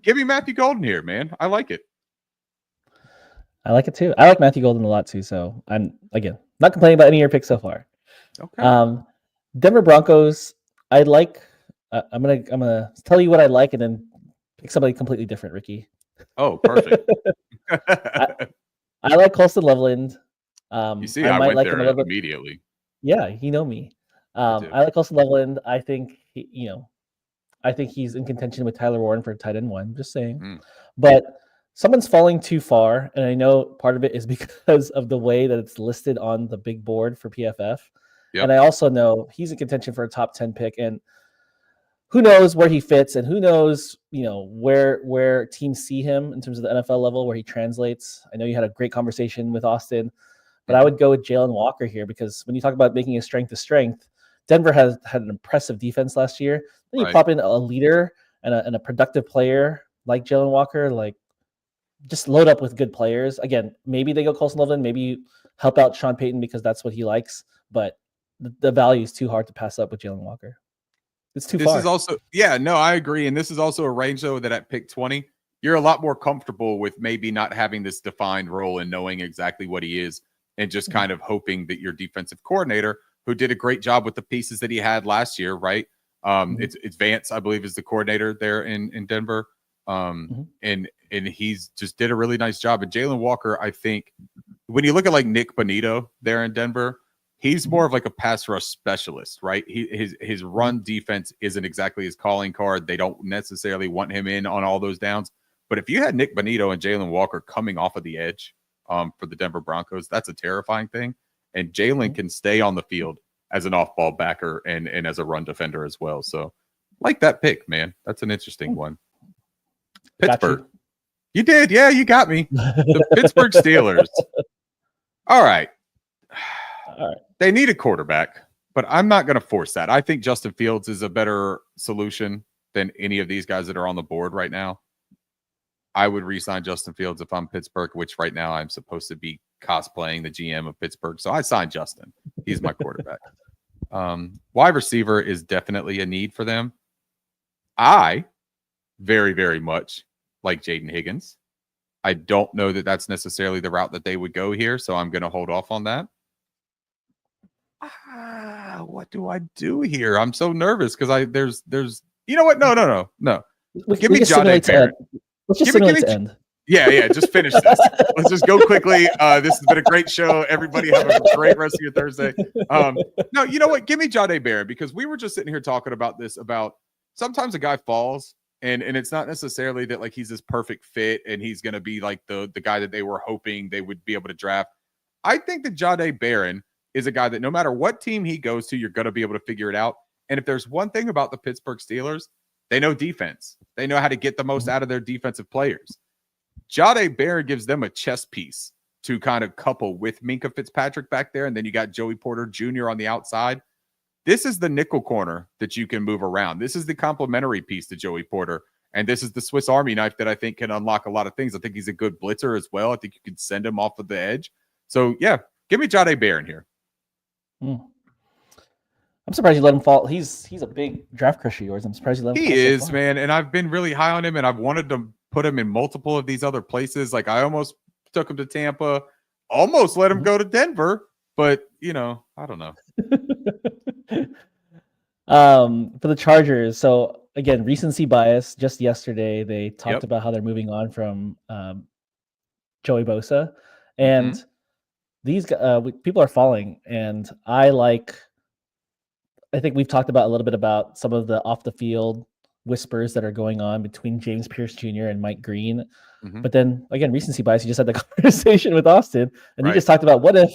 Give me Matthew Golden here, man. I like it. I like it too. I like Matthew Golden a lot too. So I'm, again, not complaining about any of your picks so far. Okay. Denver Broncos, I like. I'm gonna tell you what I like, and then pick somebody completely different, Ricky. Oh, perfect. I like Colston Loveland. You see, I went like there immediately. Yeah, you know me. I like Colston Loveland. I think I think he's in contention with Tyler Warren for tight end 1. Just saying, but someone's falling too far, and I know part of it is because of the way that it's listed on the big board for PFF. Yep. And I also know he's in contention for a top 10 pick, and who knows where he fits, and who knows, where teams see him in terms of the NFL level, where he translates. I know you had a great conversation with Austin, but I would go with Jalen Walker here, because when you talk about making a strength to strength, Denver has had an impressive defense last year. Then you pop in a leader and a productive player like Jalen Walker, like just load up with good players. Again, maybe they go Colston Loveland, maybe you help out Sean Payton because that's what he likes, but the value is too hard to pass up with Jalen Walker. It's too far. This is also, I agree. And this is also a range, though, that at pick 20, you're a lot more comfortable with maybe not having this defined role and knowing exactly what he is, and just kind of hoping that your defensive coordinator, who did a great job with the pieces that he had last year, right? It's Vance, I believe, is the coordinator there in Denver. And he's just did a really nice job. And Jalen Walker, I think, when you look at like Nick Bonito there in Denver, he's more of like a pass rush specialist, right? His run defense isn't exactly his calling card. They don't necessarily want him in on all those downs. But if you had Nick Bonito and Jalen Walker coming off of the edge for the Denver Broncos, that's a terrifying thing. And Jalen can stay on the field as an off-ball backer and as a run defender as well. So like that pick, man. That's an interesting one. Pittsburgh. You did. Yeah, you got me. The Pittsburgh Steelers. All right. They need a quarterback, but I'm not going to force that. I think Justin Fields is a better solution than any of these guys that are on the board right now. I would re-sign Justin Fields if I'm Pittsburgh, which right now I'm supposed to be cosplaying the GM of Pittsburgh. So I signed Justin. He's my quarterback. Wide receiver is definitely a need for them. I very, very much like Jaden Higgins. I don't know that that's necessarily the route that they would go here, so I'm going to hold off on that. what do I do here? I'm so nervous because there's you know what? No. Give me Jahdae Barron. Let's just simulate to end. Yeah. Just finish this. Let's just go quickly. This has been a great show. Everybody have a great rest of your Thursday. No, you know what? Give me Jahdae Barron, because we were just sitting here talking about this, about sometimes a guy falls and it's not necessarily that like he's this perfect fit and he's going to be like the guy that they were hoping they would be able to draft. I think that Jahdae Barron is a guy that no matter what team he goes to, you're going to be able to figure it out. And if there's one thing about the Pittsburgh Steelers, they know defense. They know how to get the most out of their defensive players. Jahdae Barron gives them a chess piece to kind of couple with Minkah Fitzpatrick back there. And then you got Joey Porter Jr. on the outside. This is the nickel corner that you can move around. This is the complementary piece to Joey Porter. And this is the Swiss Army knife that I think can unlock a lot of things. I think he's a good blitzer as well. I think you can send him off of the edge. So, yeah, give me Jahdae Barron here. I'm surprised you let him fall. He's a big draft crush of yours. I'm surprised you let him fall. He is, man. And I've been really high on him, and I've wanted to put him in multiple of these other places. Like, I almost took him to Tampa, almost let him go to Denver, but, you know, I don't know. For the Chargers, so again, recency bias. Just yesterday, they talked about how they're moving on from Joey Bosa, and these people are falling. And I think we've talked about a little bit about some of the off the field whispers that are going on between James Pierce Jr. and Mike Green. But then again, recency bias. You just had the conversation with Austin, and you just talked about what if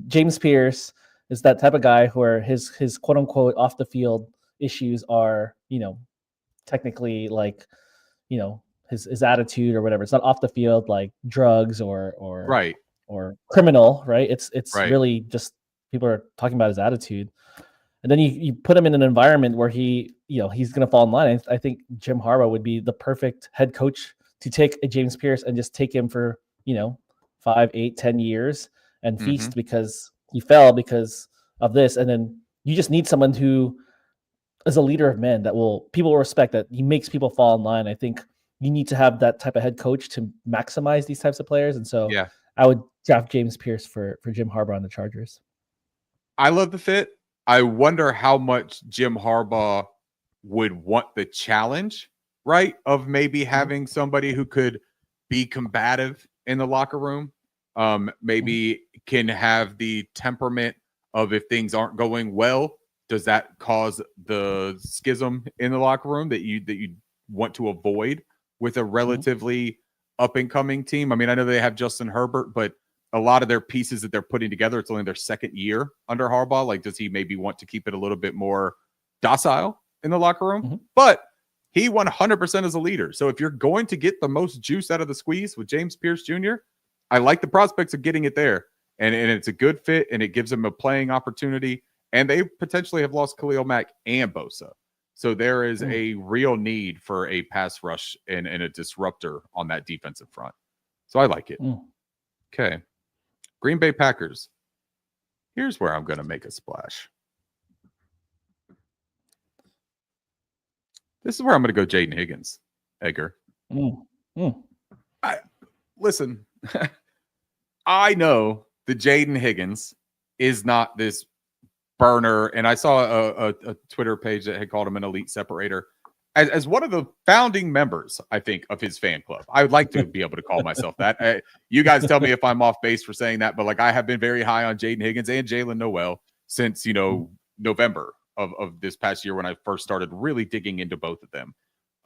James Pierce is that type of guy where his quote unquote off the field issues are, you know, technically like, you know, his attitude or whatever. It's not off the field like drugs or criminal, right? It's really just people are talking about his attitude. And then you put him in an environment where he's going to fall in line. I think Jim Harbaugh would be the perfect head coach to take a James Pierce and just take him for, 5, 8, 10 years and feast because he fell because of this. And then you just need someone who is a leader of men that people will respect, that he makes people fall in line. I think you need to have that type of head coach to maximize these types of players. And so I would draft James Pierce for Jim Harbaugh on the Chargers. I love the fit. I wonder how much Jim Harbaugh would want the challenge, right? Of maybe having somebody who could be combative in the locker room, maybe can have the temperament of if things aren't going well, does that cause the schism in the locker room that you want to avoid with a relatively up and coming team? I mean, I know they have Justin Herbert, but a lot of their pieces that they're putting together, it's only their second year under Harbaugh. Like, does he maybe want to keep it a little bit more docile in the locker room? But he 100% as a leader. So if you're going to get the most juice out of the squeeze with James Pierce Jr., I like the prospects of getting it there. And it's a good fit, and it gives them a playing opportunity. And they potentially have lost Khalil Mack and Bosa. So there is a real need for a pass rush and a disruptor on that defensive front. So I like it. Okay. Green Bay Packers. Here's where I'm going to make a splash. This is where I'm going to go Jaden Higgins, Edgar. Listen, I know that Jaden Higgins is not this burner, and I saw a Twitter page that had called him an elite separator. As one of the founding members, I think, of his fan club, I would like to be able to call myself that. You guys tell me if I'm off base for saying that, but like I have been very high on Jaden Higgins and Jalen Noel since, November of this past year when I first started really digging into both of them.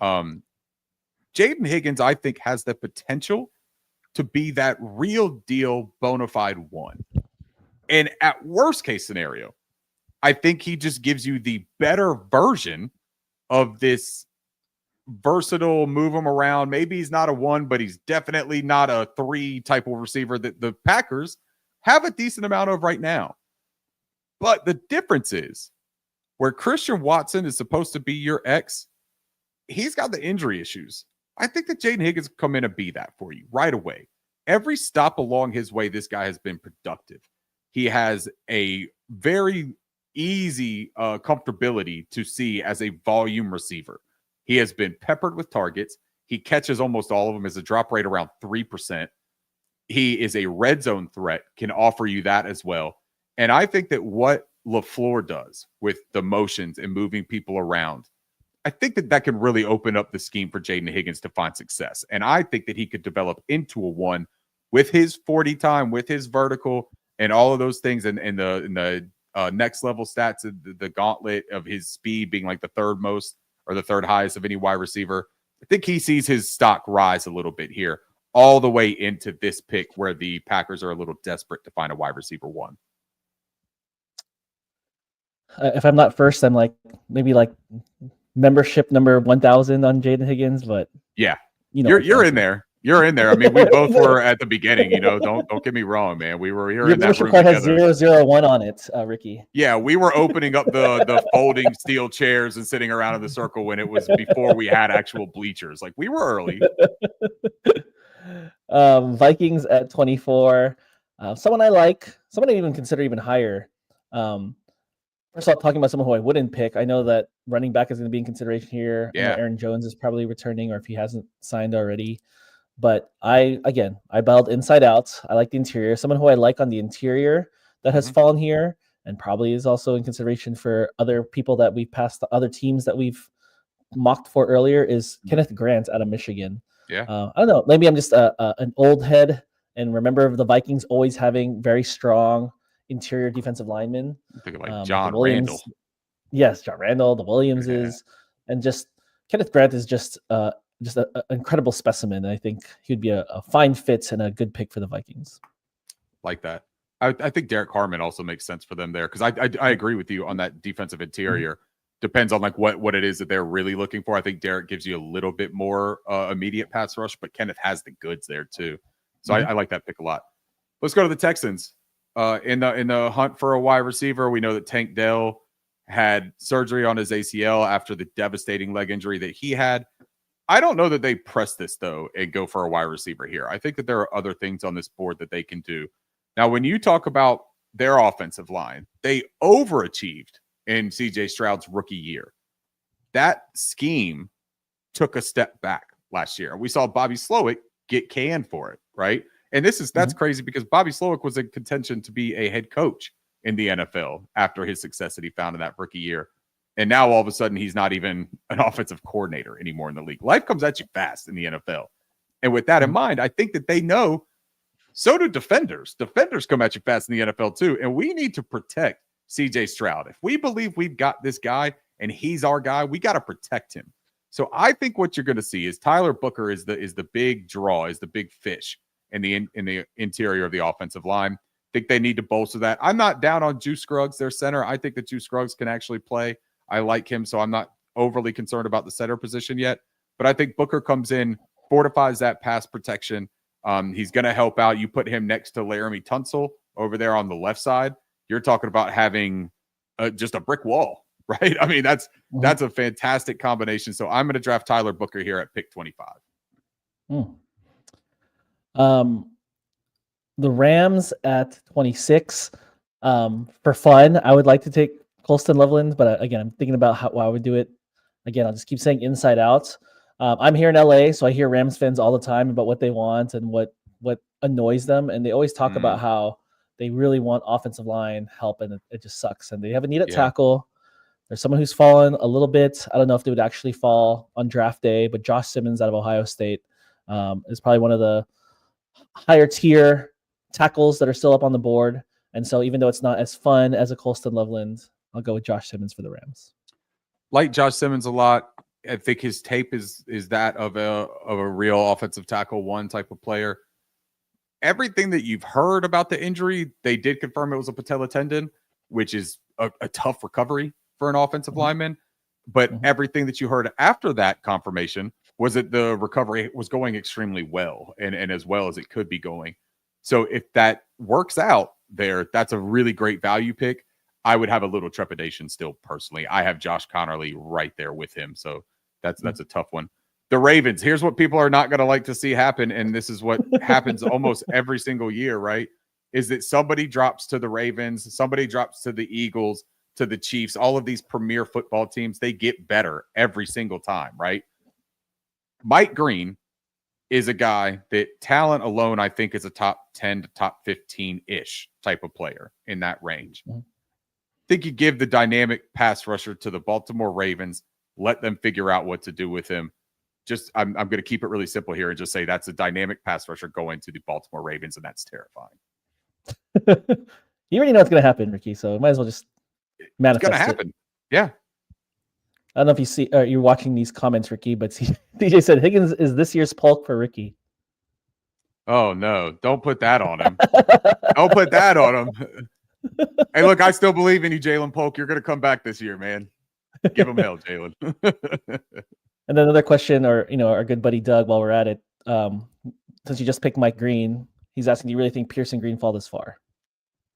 Jaden Higgins, I think, has the potential to be that real deal bona fide one. And at worst case scenario, I think he just gives you the better version of this versatile, move him around. Maybe he's not a 1, but he's definitely not a 3 type of receiver that the Packers have a decent amount of right now. But the difference is where Christian Watson is supposed to be your X, he's got the injury issues. I think that Jaden Higgins can come in and be that for you right away. Every stop along his way, this guy has been productive. He has a very easy comfortability to see as a volume receiver. He has been peppered with targets. He catches almost all of them as a drop rate around 3%. He is a red zone threat, can offer you that as well. And I think that what LaFleur does with the motions and moving people around, I think that can really open up the scheme for Jaden Higgins to find success. And I think that he could develop into a one with his 40 time, with his vertical, and all of those things, and the next level stats, the gauntlet of his speed being like the third most or the third highest of any wide receiver. I think he sees his stock rise a little bit here, all the way into this pick where the Packers are a little desperate to find a wide receiver one. If I'm not first, I'm like maybe like membership number 1,000 on Jaden Higgins, but yeah, you know, you're in there. You're in there. I mean, we both were at the beginning. You know, don't get me wrong, man. We were here your in that room card has together. 001 on it, Ricky. Yeah, we were opening up the folding steel chairs and sitting around in the circle when it was before we had actual bleachers. Like, we were early. Vikings at 24. Someone I like, someone I even consider even higher. First of all, talking about someone who I wouldn't pick, I know that running back is going to be in consideration here. Yeah. Aaron Jones is probably returning, or if he hasn't signed already. But I bailed inside out. I like the interior. Someone who I like on the interior that has fallen here and probably is also in consideration for other people that we've passed, other teams that we've mocked for earlier is Kenneth Grant out of Michigan. Yeah. I don't know. Maybe I'm just an old head and remember the Vikings always having very strong interior defensive linemen. I'm thinking like John Williams, Randall. Yes, John Randall, the Williamses, and just Kenneth Grant is just an incredible specimen. I think he'd be a fine fit and a good pick for the Vikings. Like that. I think Derek Harmon also makes sense for them there because I agree with you on that defensive interior. Depends on like what it is that they're really looking for. I think Derek gives you a little bit more immediate pass rush, but Kenneth has the goods there too. So I like that pick a lot. Let's go to the Texans. In the hunt for a wide receiver, we know that Tank Dell had surgery on his ACL after the devastating leg injury that he had. I don't know that they press this though and go for a wide receiver here. I think that there are other things on this board that they can do. Now, when you talk about their offensive line, they overachieved in CJ Stroud's rookie year. That scheme took a step back last year. We saw Bobby Slowick get canned for it, right? And that's crazy because Bobby Slowick was in contention to be a head coach in the NFL after his success that he found in that rookie year. And now all of a sudden he's not even an offensive coordinator anymore in the league. Life comes at you fast in the NFL. And with that in mind, I think that they know so do defenders. Defenders come at you fast in the NFL too. And we need to protect CJ Stroud. If we believe we've got this guy and he's our guy, we got to protect him. So I think what you're going to see is Tyler Booker is the big draw, is the big fish in the interior of the offensive line. I think they need to bolster that. I'm not down on Juice Scruggs, their center. I think that Juice Scruggs can actually play. I like him, so I'm not overly concerned about the center position yet. But I think Booker comes in, fortifies that pass protection. He's going to help out. You put him next to Laramie Tunsil over there on the left side. You're talking about having just a brick wall, right? I mean, that's a fantastic combination. So I'm going to draft Tyler Booker here at pick 25. The Rams at 26. For fun, I would like to take Colston Loveland, but again, I'm thinking about how I would do it. Again, I'll just keep saying inside out. I'm here in LA, so I hear Rams fans all the time about what they want and what annoys them, and they always talk about how they really want offensive line help, and it just sucks. And they have a need at tackle. There's someone who's fallen a little bit. I don't know if they would actually fall on draft day, but Josh Simmons out of Ohio State is probably one of the higher tier tackles that are still up on the board. And so even though it's not as fun as a Colston Loveland, I'll go with Josh Simmons for the Rams. Like Josh Simmons a lot. I think his tape is that of a real offensive tackle one type of player. Everything that you've heard about the injury, they did confirm it was a patella tendon, which is a tough recovery for an offensive lineman. But everything that you heard after that confirmation was that the recovery was going extremely well and as well as it could be going. So if that works out there, that's a really great value pick. I would have a little trepidation still personally. I have Josh Connerly right there with him. So that's a tough one. The Ravens, here's what people are not going to like to see happen. And this is what happens almost every single year, right? Is that somebody drops to the Ravens, somebody drops to the Eagles, to the Chiefs, all of these premier football teams, they get better every single time, right? Mike Green is a guy that talent alone, I think, is a top 10 to top 15-ish type of player in that range. think you give the dynamic pass rusher to the Baltimore Ravens, let them figure out what to do with him. Just I'm going to keep it really simple here and just say that's a dynamic pass rusher going to the Baltimore Ravens, and that's terrifying. You already know what's going to happen, Ricky, so might as well just manifest it's going to happen. Yeah. I don't know if you see you're watching these comments, Ricky, but DJ said Higgins is this year's Polk for Ricky. Oh no, don't put that on him. Don't put that on him. Hey, look, I still believe in you, Jalen Polk. You're going to come back this year, man. Give him hell, Jalen. And then another question, or our good buddy Doug, while we're at it, since you just picked Mike Green, he's asking, do you really think Pearson Green fall this far?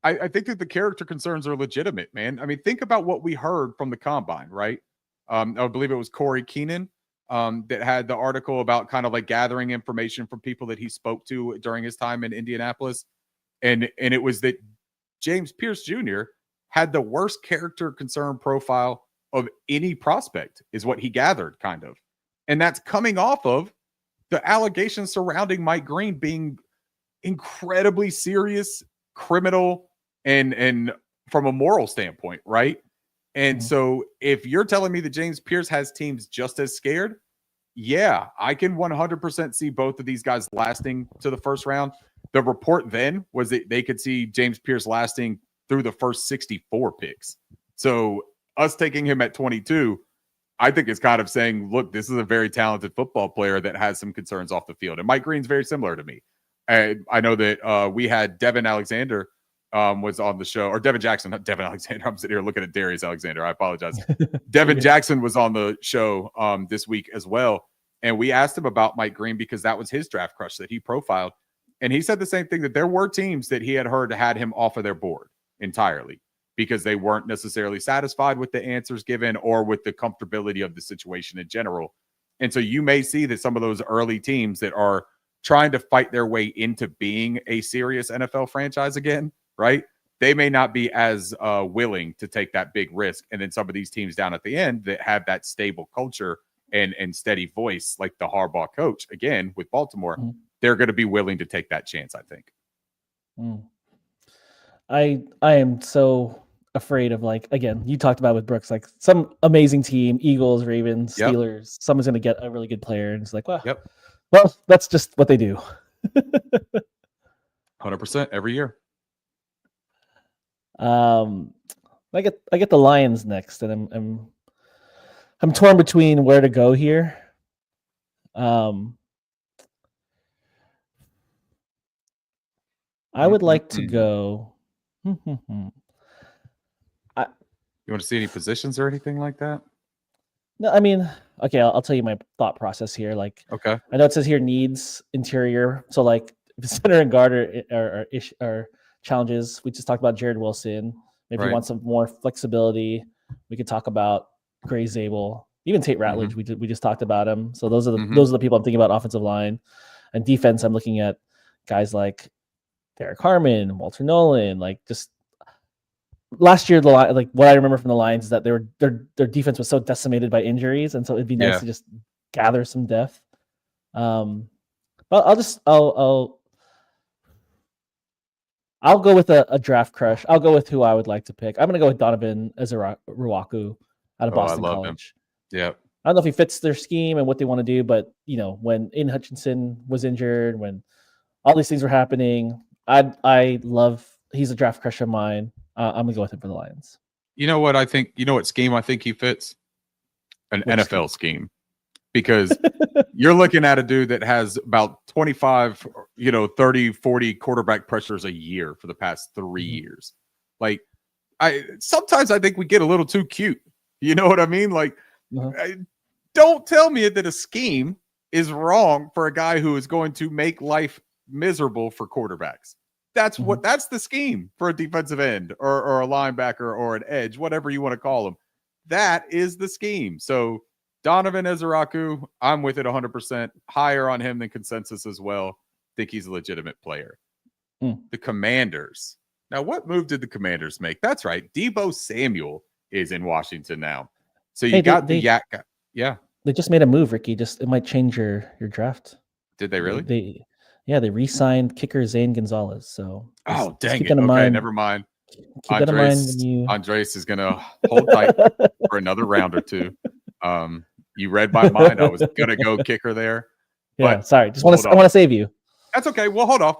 I think that the character concerns are legitimate, man. I mean, think about what we heard from the combine, right? I believe it was Corey Keenan that had the article about kind of like gathering information from people that he spoke to during his time in Indianapolis. And it was that James Pierce Jr. had the worst character concern profile of any prospect, is what he gathered, kind of. And that's coming off of the allegations surrounding Mike Green being incredibly serious, criminal, and from a moral standpoint, right? And so if you're telling me that James Pierce has teams just as scared, yeah, I can 100% see both of these guys lasting to the first round. The report then was that they could see James Pierce lasting through the first 64 picks. So us taking him at 22, I think is kind of saying, look, this is a very talented football player that has some concerns off the field. And Mike Green's very similar to me. I know that we had Devin Alexander was on the show, or Devin Jackson, not Devin Alexander. I'm sitting here looking at Darius Alexander. I apologize. Devin Jackson was on the show this week as well. And we asked him about Mike Green because that was his draft crush that he profiled. And he said the same thing, that there were teams that he had heard had him off of their board entirely because they weren't necessarily satisfied with the answers given or with the comfortability of the situation in general. And so you may see that some of those early teams that are trying to fight their way into being a serious NFL franchise again, right? They may not be as willing to take that big risk. And then some of these teams down at the end that have that stable culture and steady voice, like the Harbaugh coach, again, with Baltimore, they're going to be willing to take that chance, I think. I am so afraid of, like, again, you talked about with Brooks, like some amazing team, Eagles, Ravens, Steelers, someone's going to get a really good player. And it's like, well, well, that's just what they do. 100% every year. I get the Lions next, and I'm torn between where to go here. I would like to go. You want to see any positions or anything like that? No, I mean, okay, I'll tell you my thought process here. Like, okay, I know it says here needs interior. So, like, if center and guard are challenges. We just talked about Jared Wilson. Maybe you want some more flexibility. We could talk about Gray Zabel, even Tate Ratledge. We just talked about him. So those are the people I'm thinking about. Offensive line and defense. I'm looking at guys like Derek Harmon, Walter Nolan. Like, just last year, like what I remember from the Lions is that their defense was so decimated by injuries, and so it'd be nice to just gather some depth. But I'll go with a draft crush. I'll go with who I would like to pick. I'm going to go with Donovan Ruwaku out of Boston College. Yeah. I don't know if he fits their scheme and what they want to do, but when Aiden Hutchinson was injured, when all these things were happening, he's a draft crush of mine. I'm going to go with him for the Lions. You know what I think? You know what scheme I think he fits? An NFL scheme. Because you're looking at a dude that has about 25, 30, 40 quarterback pressures a year for the past 3 years. Like, sometimes I think we get a little too cute. You know what I mean? Like, don't tell me that a scheme is wrong for a guy who is going to make life miserable for quarterbacks. That's that's the scheme for a defensive end or a linebacker or an edge, whatever you want to call him. That is the scheme. So Donovan Ezeraku, I'm with it 100%. Higher on him than consensus as well. Think he's a legitimate player. The Commanders. Now, what move did the Commanders make? That's right. Deebo Samuel is in Washington now. So you got the Yak guy. Yeah. They just made a move, Ricky. It might change your draft. Did they really? They re-signed kicker Zane Gonzalez. So dang it. Okay, never mind. Keep that in mind when you. Andres is gonna hold tight for another round or two. You read my mind. I was gonna go kicker there. Yeah, But sorry. I want to save you. That's okay. We'll hold off.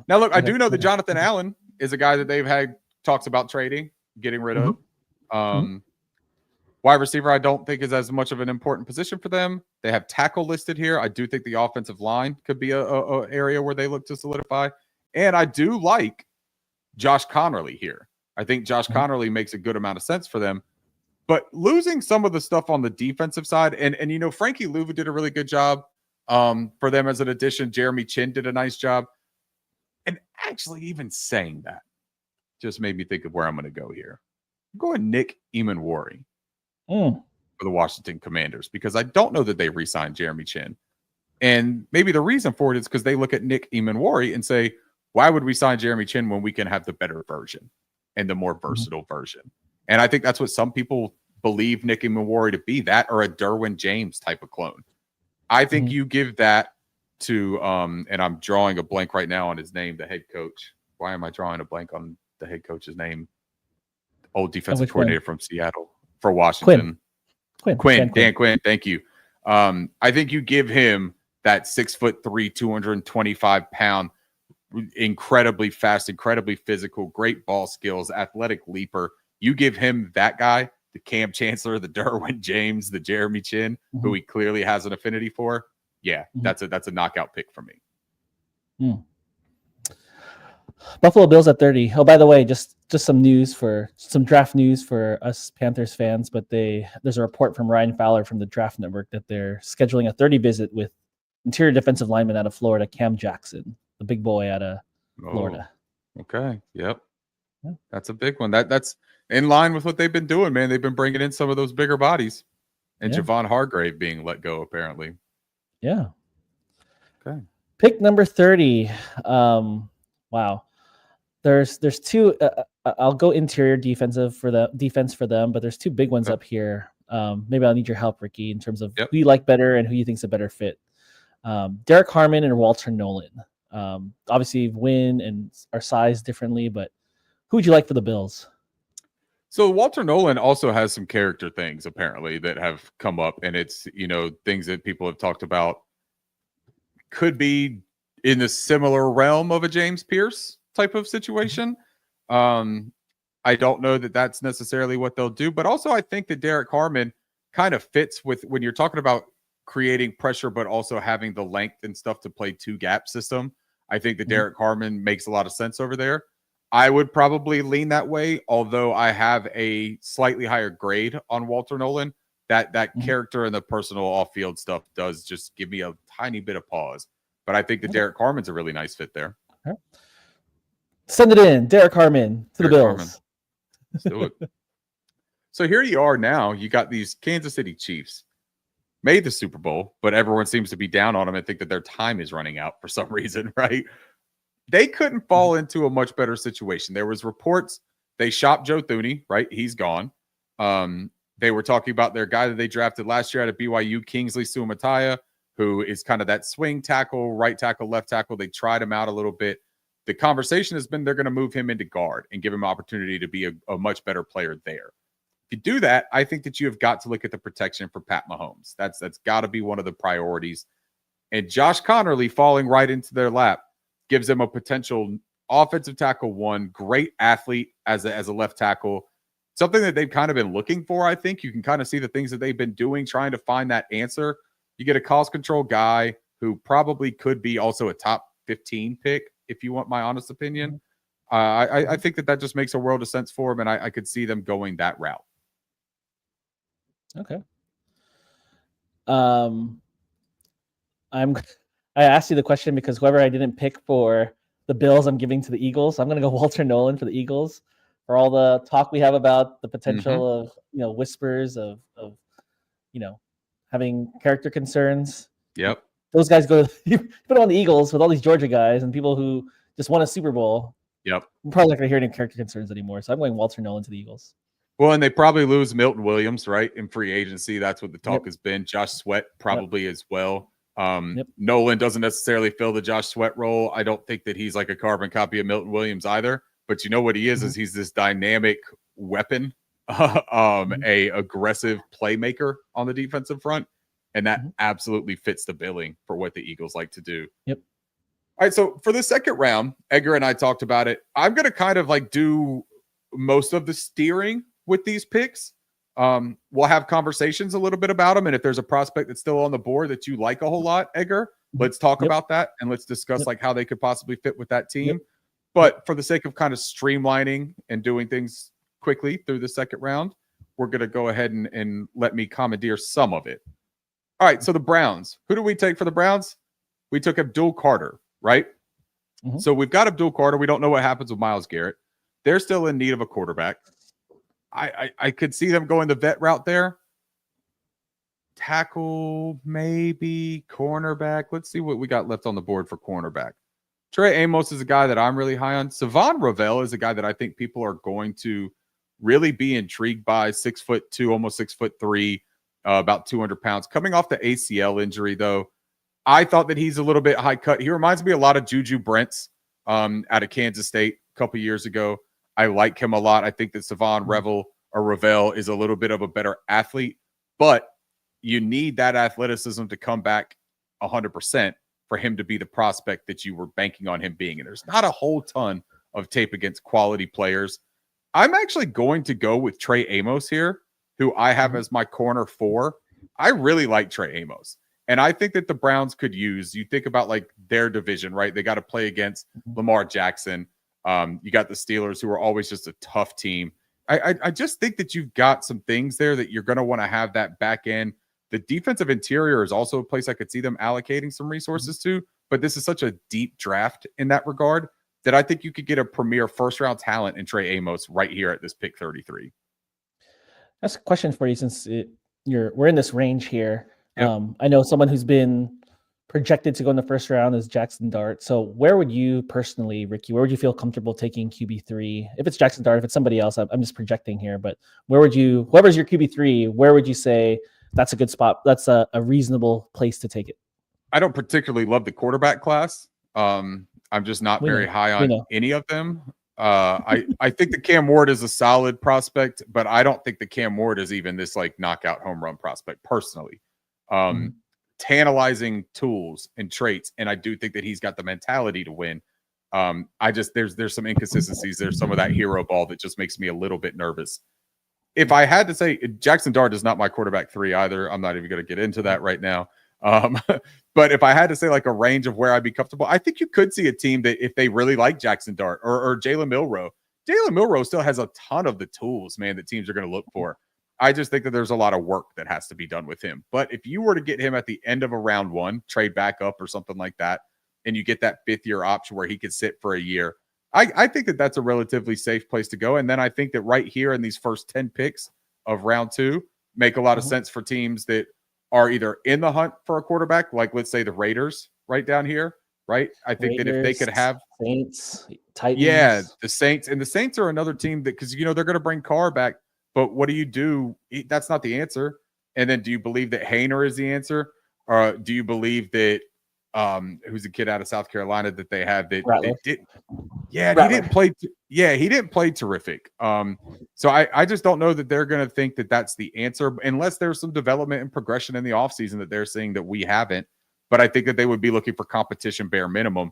Now, look, I Okay, do know that okay. Jonathan Allen is a guy that they've had talks about trading, getting rid of. Wide receiver, I don't think is as much of an important position for them. They have tackle listed here. I do think the offensive line could be a area where they look to solidify. And I do like Josh Connerly here. I think Josh Connerly makes a good amount of sense for them. But losing some of the stuff on the defensive side, and you know, Frankie Louva did a really good job for them as an addition. Jeremy Chin did a nice job. And actually, even saying that just made me think of where I'm going to go here. I'm going Nick Emanwari for the Washington Commanders because I don't know that they re-signed Jeremy Chin. And maybe the reason for it is because they look at Nick Emanwari and say, why would we sign Jeremy Chin when we can have the better version and the more versatile version? And I think that's what some people believe Nick Emanwari to be, that or a Derwin James type of clone. I think you give that to, and I'm drawing a blank right now on his name, the head coach. Why am I drawing a blank on the head coach's name? Old defensive coordinator from Seattle for Washington. Quinn. Dan Quinn. Thank you. I think you give him that 6'3", 225-pound, incredibly fast, incredibly physical, great ball skills, athletic leaper. You give him that guy, the Cam Chancellor, the Derwin James, the Jeremy Chin, who he clearly has an affinity for. Yeah, that's a knockout pick for me. Buffalo Bills at 30. Oh, by the way, just some draft news for us Panthers fans, but there's a report from Ryan Fowler from the Draft Network that they're scheduling a 30 visit with interior defensive lineman out of Florida, Cam Jackson, the big boy out of Florida. Okay. Yep. Yeah. That's a big one. That's in line with what they've been doing, man. They've been bringing in some of those bigger bodies, and Javon Hargrave being let go apparently. Yeah. Okay. Pick number 30. Wow. There's two. I'll go interior defense for them, but there's two big ones up here. Maybe I'll need your help, Ricky, in terms of who you like better and who you think's a better fit. Derek Harmon and Walter Nolan. Obviously, win and are sized differently, but who would you like for the Bills? So Walter Nolan also has some character things apparently that have come up, and it's things that people have talked about could be in the similar realm of a James Pierce type of situation. I don't know that that's necessarily what they'll do, but also I think that Derek Harmon kind of fits with when you're talking about creating pressure, but also having the length and stuff to play two gap system. I think that Derek Harmon makes a lot of sense over there. I would probably lean that way, although I have a slightly higher grade on Walter Nolan. That character and the personal off-field stuff does just give me a tiny bit of pause. But I think that Derek Harmon's a really nice fit there. Okay. Send it in, Derek Harmon to the Bills. Harmon. Let's do it. So here you are now. You got these Kansas City Chiefs. Made the Super Bowl, but everyone seems to be down on them and think that their time is running out for some reason, right? They couldn't fall into a much better situation. There was reports they shopped Joe Thuney, right? He's gone. They were talking about their guy that they drafted last year out of BYU, Kingsley Suamataia, who is kind of that swing tackle, right tackle, left tackle. They tried him out a little bit. The conversation has been they're going to move him into guard and give him opportunity to be a much better player there. If you do that, I think that you have got to look at the protection for Pat Mahomes. That's got to be one of the priorities. And Josh Connerly falling right into their lap gives them a potential offensive tackle one, great athlete as a left tackle, something that they've kind of been looking for. I think you can kind of see the things that they've been doing, trying to find that answer. You get a cost control guy who probably could be also a top 15 pick, if you want my honest opinion. I think that just makes a world of sense for them, and I could see them going that route. Okay. I asked you the question because whoever I didn't pick for the Bills, I'm giving to the Eagles. I'm going to go Walter Nolan for the Eagles for all the talk we have about the potential of, whispers of having character concerns. Yep. Those guys you put on the Eagles with all these Georgia guys and people who just won a Super Bowl. Yep. I'm probably not going to hear any character concerns anymore. So I'm going Walter Nolan to the Eagles. Well, and they probably lose Milton Williams, right? In free agency. That's what the talk has been. Josh Sweat probably as well. Nolan doesn't necessarily fill the Josh Sweat role. I don't think that he's like a carbon copy of Milton Williams either, But you know what he is he's this dynamic weapon, a aggressive playmaker on the defensive front, and that absolutely fits the billing for what the Eagles like to do. Yep. All right, so for the second round, Edgar and I talked about it. I'm going to kind of like do most of the steering with these picks. We'll have conversations a little bit about them, and if there's a prospect that's still on the board that you like a whole lot, Edgar, let's talk about that, and let's discuss like how they could possibly fit with that team. But for the sake of kind of streamlining and doing things quickly through the second round, we're going to go ahead and let me commandeer some of it. All right, so the Browns. Who do we take for the Browns? We took Abdul Carter, right? So we've got Abdul Carter. We don't know what happens with Myles Garrett. They're still in need of a quarterback. I could see them going the vet route there. Tackle, maybe. Cornerback. Let's see what we got left on the board for cornerback. Trey Amos is a guy that I'm really high on. Savon Ravel is a guy that I think people are going to really be intrigued by. 6'2", almost 6'3", about 200 pounds. Coming off the ACL injury, though, I thought that he's a little bit high cut. He reminds me a lot of Juju Brents out of Kansas State a couple years ago. I like him a lot. I think that Savon Ravel is a little bit of a better athlete, but you need that athleticism to come back 100% for him to be the prospect that you were banking on him being. And there's not a whole ton of tape against quality players. I'm actually going to go with Trey Amos here, who I have as my corner 4. I really like Trey Amos. And I think that the Browns could use, you think about like their division, right? They got to play against Lamar Jackson. You got the Steelers, who are always just a tough team. I just think that you've got some things there that you're going to want to have that back end. The defensive interior is also a place I could see them allocating some resources to, but this is such a deep draft in that regard that I think you could get a premier first-round talent in Trey Amos right here at this pick 33. That's a question for you, since we're in this range here. Yep. I know someone who's been projected to go in the first round is Jackson Dart. So where would you personally, Ricky, where would you feel comfortable taking QB3? If it's Jackson Dart, if it's somebody else, I'm just projecting here, but whoever's your QB3, where would you say that's a good spot? That's a reasonable place to take it. I don't particularly love the quarterback class. I'm just not very high on any of them. I think the Cam Ward is a solid prospect, but I don't think the Cam Ward is even this like knockout home run prospect personally. Tantalizing tools and traits, and I do think that he's got the mentality to win. There's some inconsistencies. There's some of that hero ball that just makes me a little bit nervous. If I had to say, Jackson Dart is not my quarterback 3 either. I'm not even going to get into that right now. But if I had to say like a range of where I'd be comfortable, I think you could see a team that if they really like Jackson Dart or Jalen Milroe still has a ton of the tools, man, that teams are going to look for. I just think that there's a lot of work that has to be done with him. But if you were to get him at the end of a round 1, trade back up or something like that, and you get that 5th-year option where he could sit for a year, I think that that's a relatively safe place to go. And then I think that right here in these first 10 picks of round 2 make a lot of sense for teams that are either in the hunt for a quarterback, like let's say the Raiders right down here, right? I think that if they could have Saints, Titans. Yeah, the Saints. And the Saints are another team that, because, they're going to bring Carr back, but what do you do? That's not the answer. And then do you believe that Haener is the answer? Or do you believe that who's a kid out of South Carolina that they have that they didn't? Yeah, Rattler. He didn't play terrific. So I just don't know that they're going to think that that's the answer, unless there's some development and progression in the offseason that they're seeing that we haven't. But I think that they would be looking for competition bare minimum.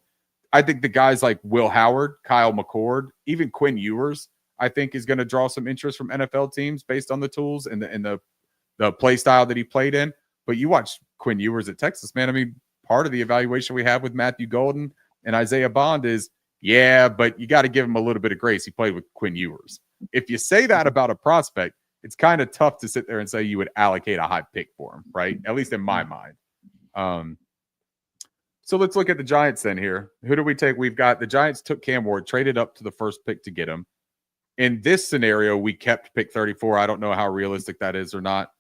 I think the guys like Will Howard, Kyle McCord, even Quinn Ewers, I think is going to draw some interest from NFL teams based on the tools and the play style that he played in. But you watch Quinn Ewers at Texas, man. I mean, part of the evaluation we have with Matthew Golden and Isaiah Bond is, but you got to give him a little bit of grace. He played with Quinn Ewers. If you say that about a prospect, it's kind of tough to sit there and say you would allocate a high pick for him, right? At least in my mind. So let's look at the Giants then here. Who do we take? We've got the Giants took Cam Ward, traded up to the first pick to get him. In this scenario, we kept pick 34. I don't know how realistic that is or not.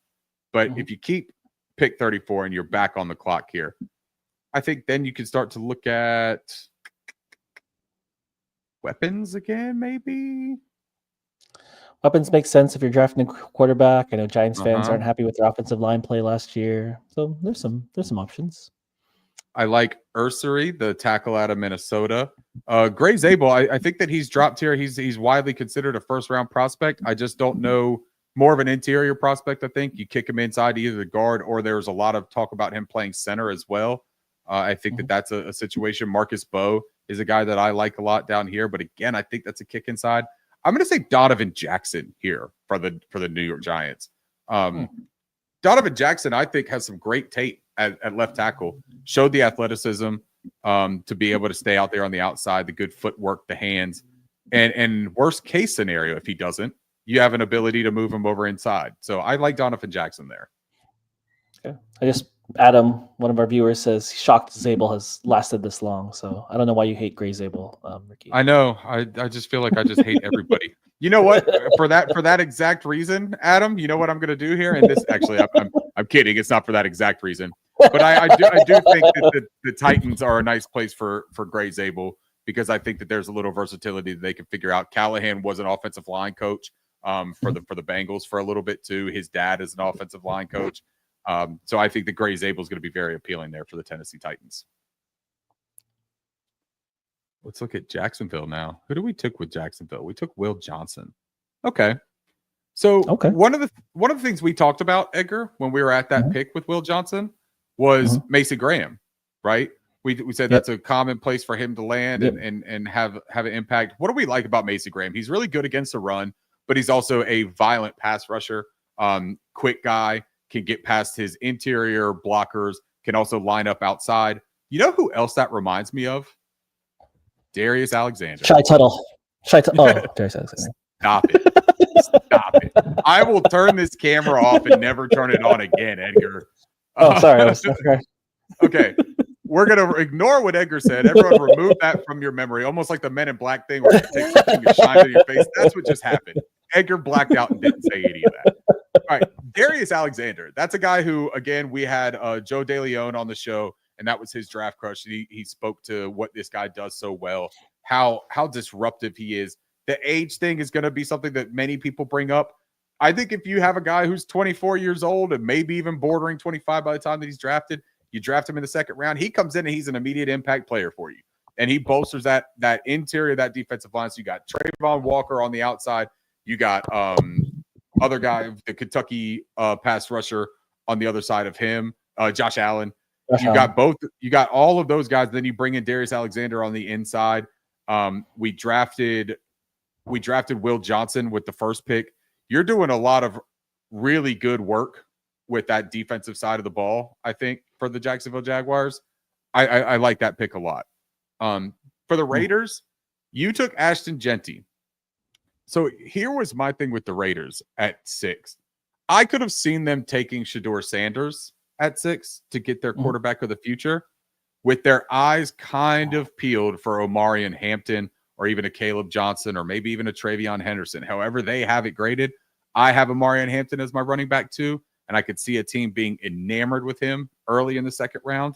But if you keep pick 34 and you're back on the clock here, I think then you can start to look at weapons again, maybe. Weapons make sense if you're drafting a quarterback. I know Giants fans aren't happy with their offensive line play last year. So there's some options. I like Ursery, the tackle out of Minnesota. Gray Zabel, I think that he's dropped here. He's widely considered a first-round prospect. I just don't know, more of an interior prospect, I think. You kick him inside either the guard, or there's a lot of talk about him playing center as well. I think that that's a situation. Marcus Bowe is a guy that I like a lot down here, but again, I think that's a kick inside. I'm going to say Donovan Jackson here for the New York Giants. Donovan Jackson, I think, has some great tape at left tackle. Showed the athleticism to be able to stay out there on the outside, the good footwork, the hands. And worst case scenario, if he doesn't, you have an ability to move him over inside. So I like Donovan Jackson there. Okay. Adam, one of our viewers, says shocked Zabel has lasted this long. So I don't know why you hate Gray Zabel, Ricky. I know. I just feel like I just hate everybody. You know what? For that exact reason, Adam, you know what I'm going to do here? And this actually, I'm kidding. It's not for that exact reason. But I do think that the Titans are a nice place for Gray Zabel, because I think that there's a little versatility that they can figure out. Callahan was an offensive line coach for the Bengals for a little bit too. His dad is an offensive line coach. So I think that Gray Zabel is going to be very appealing there for the Tennessee Titans. Let's look at Jacksonville now. Who do we took with Jacksonville? We took Will Johnson. Okay. So one of the things we talked about, Edgar, when we were at that pick with Will Johnson was Mason Graham, right? We said that's a common place for him to land and have an impact. What do we like about Mason Graham? He's really good against the run, but he's also a violent pass rusher, quick guy, can get past his interior blockers, can also line up outside. You know who else that reminds me of? Darius Alexander. Shy Tuttle. Oh, Darius Alexander. Stop it. Stop it. I will turn this camera off and never turn it on again, Edgar. Oh, sorry. Okay. We're going to ignore what Edgar said. Everyone remove that from your memory, almost like the Men in Black thing where you take something and shine it in your face. That's what just happened. Edgar blacked out and didn't say any of that. All right. Darius Alexander. That's a guy who, again, we had Joe DeLeon on the show, and that was his draft crush. He spoke to what this guy does so well, how disruptive he is. The age thing is going to be something that many people bring up. I think if you have a guy who's 24 years old and maybe even bordering 25 by the time that he's drafted, you draft him in the second round, he comes in and he's an immediate impact player for you. And he bolsters that interior, that defensive line. So you got Trayvon Walker on the outside. You got other guy, the Kentucky pass rusher on the other side of him, Josh Allen. Got both. You got all of those guys. Then you bring in Darius Alexander on the inside. We drafted Will Johnson with the first pick. You're doing a lot of really good work with that defensive side of the ball, I think, for the Jacksonville Jaguars. I like that pick a lot. For the Raiders, you took Ashton Jeanty. So here was my thing with the Raiders at 6. I could have seen them taking Shedeur Sanders at 6 to get their quarterback of the future, with their eyes kind of peeled for Omarion Hampton or even a Caleb Johnson or maybe even a Travion Henderson. However they have it graded, I have Omarion Hampton as my running back too, and I could see a team being enamored with him early in the second round.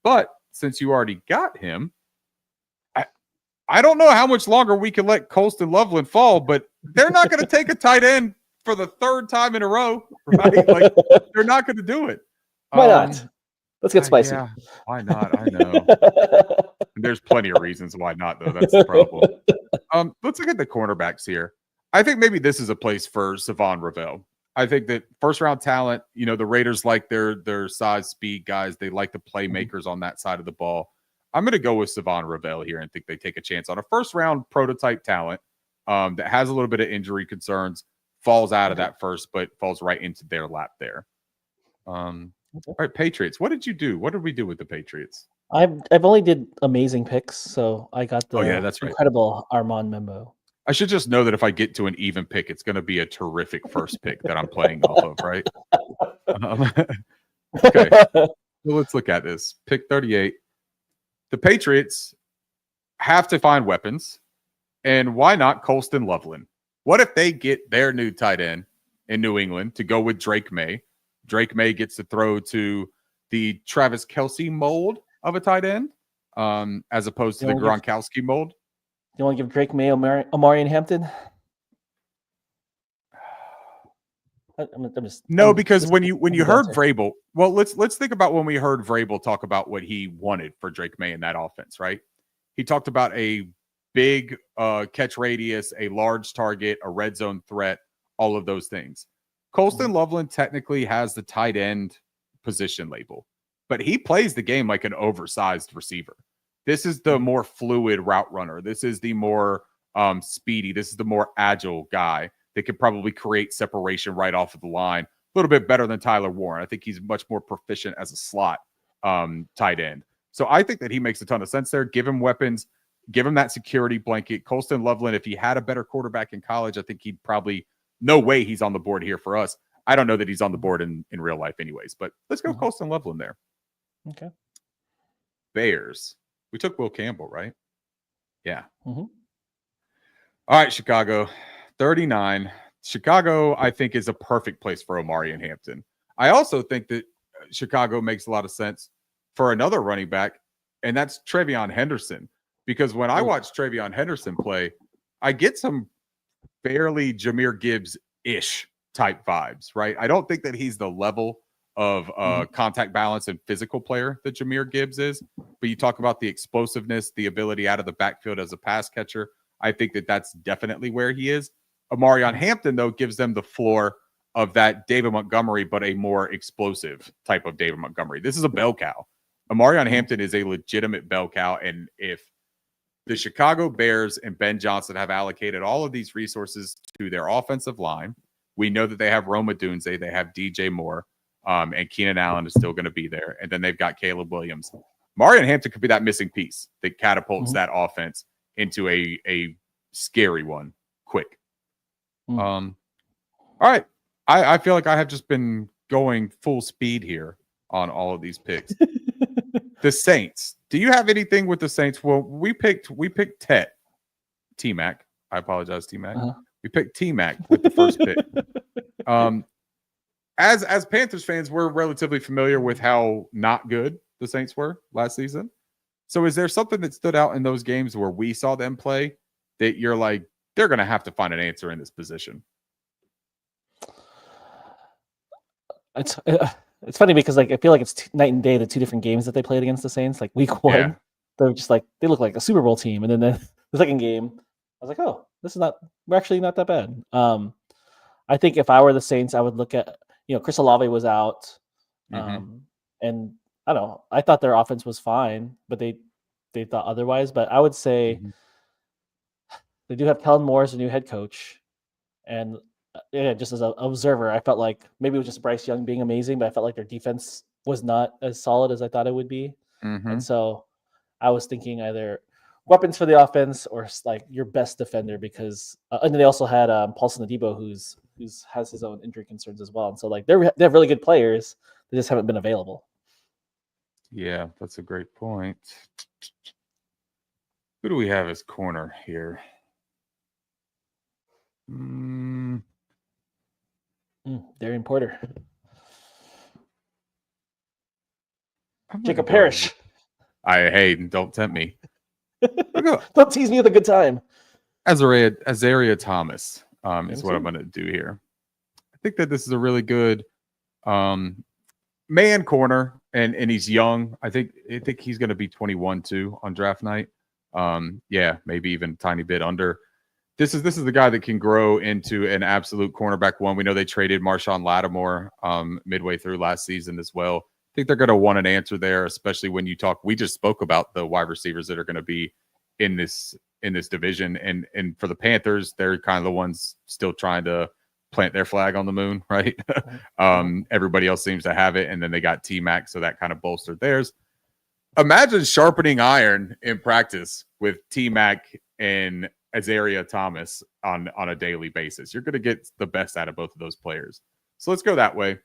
But since you already got him, I don't know how much longer we can let Colston Loveland fall, but they're not going to take a tight end for the third time in a row, right? Like, they're not going to do it. Why not? Let's get spicy. Yeah, why not? I know. There's plenty of reasons why not, though. That's the problem. Let's look at the cornerbacks here. I think maybe this is a place for Savon Ravel. I think that first-round talent, the Raiders like their size, speed guys. They like the playmakers on that side of the ball. I'm going to go with Savon Ravel here and think they take a chance on a first-round prototype talent that has a little bit of injury concerns, falls out of that first, but falls right into their lap there. All right, Patriots. What did you do? What did we do with the Patriots? I've only did amazing picks, so I got the that's right. incredible Armand Membo. I should just know that if I get to an even pick, it's going to be a terrific first pick that I'm playing off of, right? Okay, so let's look at this. Pick 38. The Patriots have to find weapons, and why not Colston Loveland? What if they get their new tight end in New England to go with Drake May? Drake May gets to throw to the Travis Kelce mold of a tight end, as opposed to the Gronkowski mold. You want to give Drake May Omarion Hampton? I'm just No, I'm because just when you I'm heard banter. Vrabel, well, let's think about when we heard Vrabel talk about what he wanted for Drake May in that offense, right? He talked about a big catch radius, a large target, a red zone threat, all of those things. Colston Loveland technically has the tight end position label, but he plays the game like an oversized receiver. This is the more fluid route runner. This is the more speedy. This is the more agile guy that could probably create separation right off of the line. A little bit better than Tyler Warren. I think he's much more proficient as a slot tight end. So I think that he makes a ton of sense there. Give him weapons, give him that security blanket. Colston Loveland, if he had a better quarterback in college, I think he'd probably, no way he's on the board here for us. I don't know that he's on the board in real life anyways, but let's go Colston Loveland there. Okay. Bears. We took Will Campbell, right? Yeah. Mm-hmm. All right, Chicago, 39. Chicago, I think, is a perfect place for Omarion Hampton. I also think that Chicago makes a lot of sense for another running back, and that's Travion Henderson. Because when I watch Travion Henderson play, I get some fairly Jahmyr Gibbs-ish type vibes, right? I don't think that he's the level of contact balance and physical player that Jahmyr Gibbs is, but you talk about the explosiveness, the ability out of the backfield as a pass catcher. I think that that's definitely where he is. Omarion Hampton, though, gives them the floor of that David Montgomery, but a more explosive type of David Montgomery. This is a bell cow. Omarion Hampton is a legitimate bell cow. And if the Chicago Bears and Ben Johnson have allocated all of these resources to their offensive line, we know that they have Rome Odunze, they have DJ Moore, and Keenan Allen is still going to be there. And then they've got Caleb Williams. Omarion Hampton could be that missing piece that catapults that offense into a scary one quick. All right. I feel like I have just been going full speed here on all of these picks. The Saints. Do you have anything with the Saints? Well, we picked T-Mac. I apologize, T-Mac. We picked T-Mac with the first pick. As Panthers fans, we're relatively familiar with how not good the Saints were last season. So is there something that stood out in those games where we saw them play that you're like, they're going to have to find an answer in this position? It's funny because like I feel like it's night and day the two different games that they played against the Saints. Like week one, they're just like they look like a Super Bowl team, and then the second game, I was like, oh, we're actually not that bad. I think if I were the Saints, I would look at Chris Olave was out, and I don't know. I thought their offense was fine, but they thought otherwise. But I would say they do have Kellen Moore as a new head coach, and just as an observer, I felt like maybe it was just Bryce Young being amazing, but I felt like their defense was not as solid as I thought it would be. And so I was thinking either weapons for the offense or like your best defender because and then they also had Paulson Adebo who's has his own injury concerns as well. And so like they have really good players, they just haven't been available. Yeah, that's a great point. Who do we have as corner here? Darian Porter. Jacob Parrish. Hey, don't tempt me. Don't tease me with a good time. Azaria Thomas is what I'm going to do here. I think that this is a really good man corner, and he's young. I think he's going to be 21 too on draft night. Yeah, maybe even a tiny bit under. This is the guy that can grow into an absolute cornerback one. We know they traded Marshawn Lattimore midway through last season as well. I think they're going to want an answer there, especially when you talk. We just spoke about the wide receivers that are going to be in this division, and for the Panthers, they're kind of the ones still trying to plant their flag on the moon, right? Everybody else seems to have it, and then they got T-Mac, so that kind of bolstered theirs. Imagine sharpening iron in practice with T-Mac and Azaria Thomas on a daily basis. You're going to get the best out of both of those players. So let's go that way.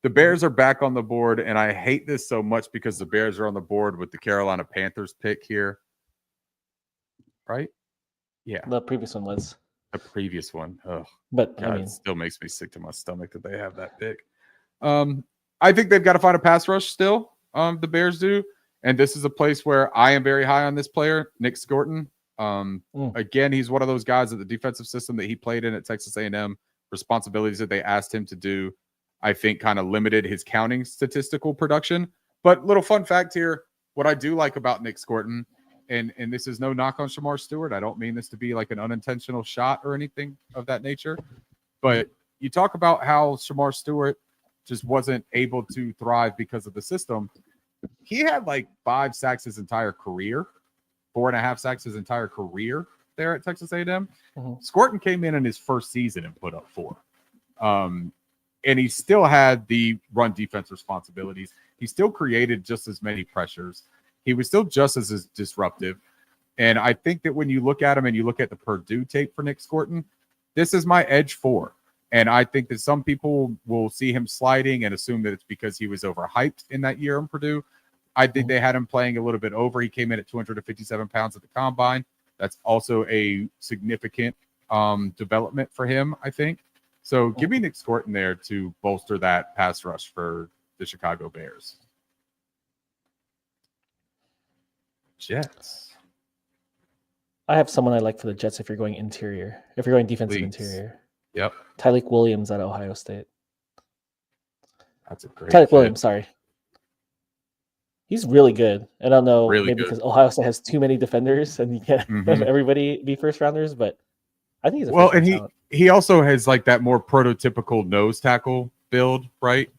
The Bears are back on the board, and I hate this so much because the Bears are on the board with the Carolina Panthers pick here. Right? Yeah. The previous one was. The previous one. Oh, but God, it still makes me sick to my stomach that they have that pick. I think they've got to find a pass rush still. The Bears do. And this is a place where I am very high on this player, Nick Scorton. Again, he's one of those guys at the defensive system that he played in at Texas A&M responsibilities that they asked him to do, I think kind of limited his counting statistical production. But little fun fact here, what I do like about Nick Scorton, and this is no knock on Shamar Stewart. I don't mean this to be like an unintentional shot or anything of that nature. But you talk about how Shamar Stewart just wasn't able to thrive because of the system. He had like 5 sacks his entire career, 4.5 sacks his entire career there at Texas A&M. Mm-hmm. Scorton came in his first season and put up 4. And he still had the run defense responsibilities. He still created just as many pressures. He was still just as disruptive. And I think that when you look at him and you look at the Purdue tape for Nick Scorton, this is my edge 4. And I think that some people will see him sliding and assume that it's because he was overhyped in that year in Purdue. I think they had him playing a little bit over. He came in at 257 pounds at the combine. That's also a significant development for him, I think. So give me Nick Scorton there to bolster that pass rush for the Chicago Bears. Jets. I have someone I like for the Jets if you're going interior. If you're going defensive Please. Interior. Yep. Tyleik Williams at Ohio State. That's a great Tyleik fit. Williams, sorry. He's really good. I don't know, Really maybe good. because Ohio State has too many defenders and you can't have everybody be first rounders, but I think he's a Well, and talent. he also has like that more prototypical nose tackle build, right?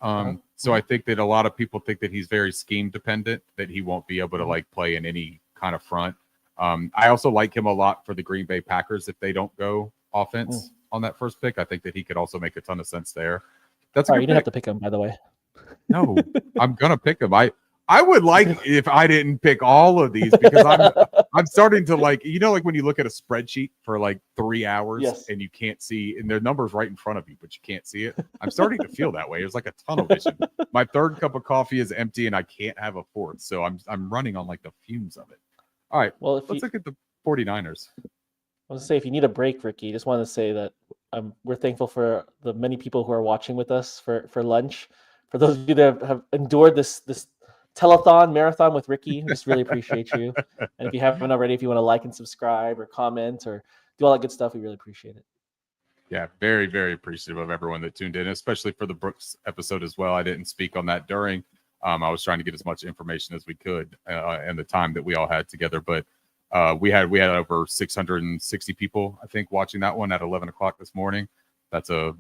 So I think that a lot of people think that he's very scheme dependent, that he won't be able to like play in any kind of front. I also like him a lot for the Green Bay Packers if they don't go offense on that first pick. I think that he could also make a ton of sense there. That's a All right, good you didn't have pick. to pick him, by the way. No, I'm gonna pick him. I would like if I didn't pick all of these because I'm starting to like, you know, like when you look at a spreadsheet for like 3 hours and you can't see, and their numbers right in front of you, but you can't see it. I'm starting to feel that way. It's like a tunnel vision. My third cup of coffee is empty and I can't have a fourth. So I'm running on like the fumes of it. All right. Well, let's look at the 49ers. I was to say, if you need a break, Ricky, just want to say that we're thankful for the many people who are watching with us for lunch. For those of you that have endured this telethon marathon with Ricky, just really appreciate you. And if you haven't already, if you want to like and subscribe or comment or do all that good stuff, we really appreciate it. Yeah, very, very appreciative of everyone that tuned in, especially for the Brooks episode as well. I didn't speak on that during. I was trying to get as much information as we could and the time that we all had together. But we had over 660 people, I think, watching that one at 11 o'clock this morning. That's a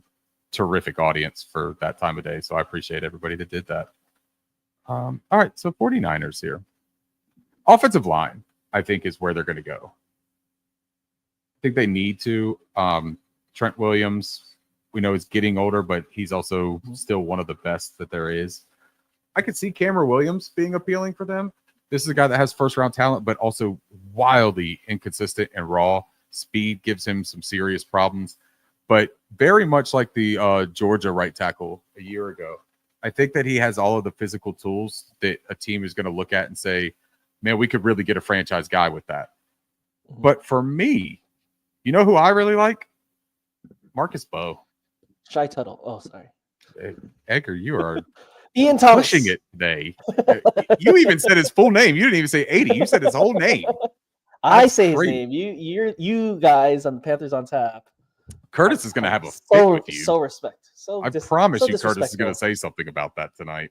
terrific audience for that time of day. So I appreciate everybody that did that. All right, so 49ers here. Offensive line, I think, is where they're going to go. I think they need to. Trent Williams, we know, is getting older, but he's also still one of the best that there is. I could see Cameron Williams being appealing for them. This is a guy that has first-round talent, but also wildly inconsistent and raw. Speed gives him some serious problems. But very much like the Georgia right tackle a year ago, I think that he has all of the physical tools that a team is going to look at and say, man, we could really get a franchise guy with that. But for me, you know who I really like? Marcus Bowe. Shy Tuttle. Oh, sorry. Edgar, you are Ian Thomas. pushing it today. You even said his full name. You didn't even say 80. You said his whole name. I say his name. You guys on the Panthers on Tap. Curtis is going to have a fit with you. So respect. I promise you, Curtis is going to say something about that tonight.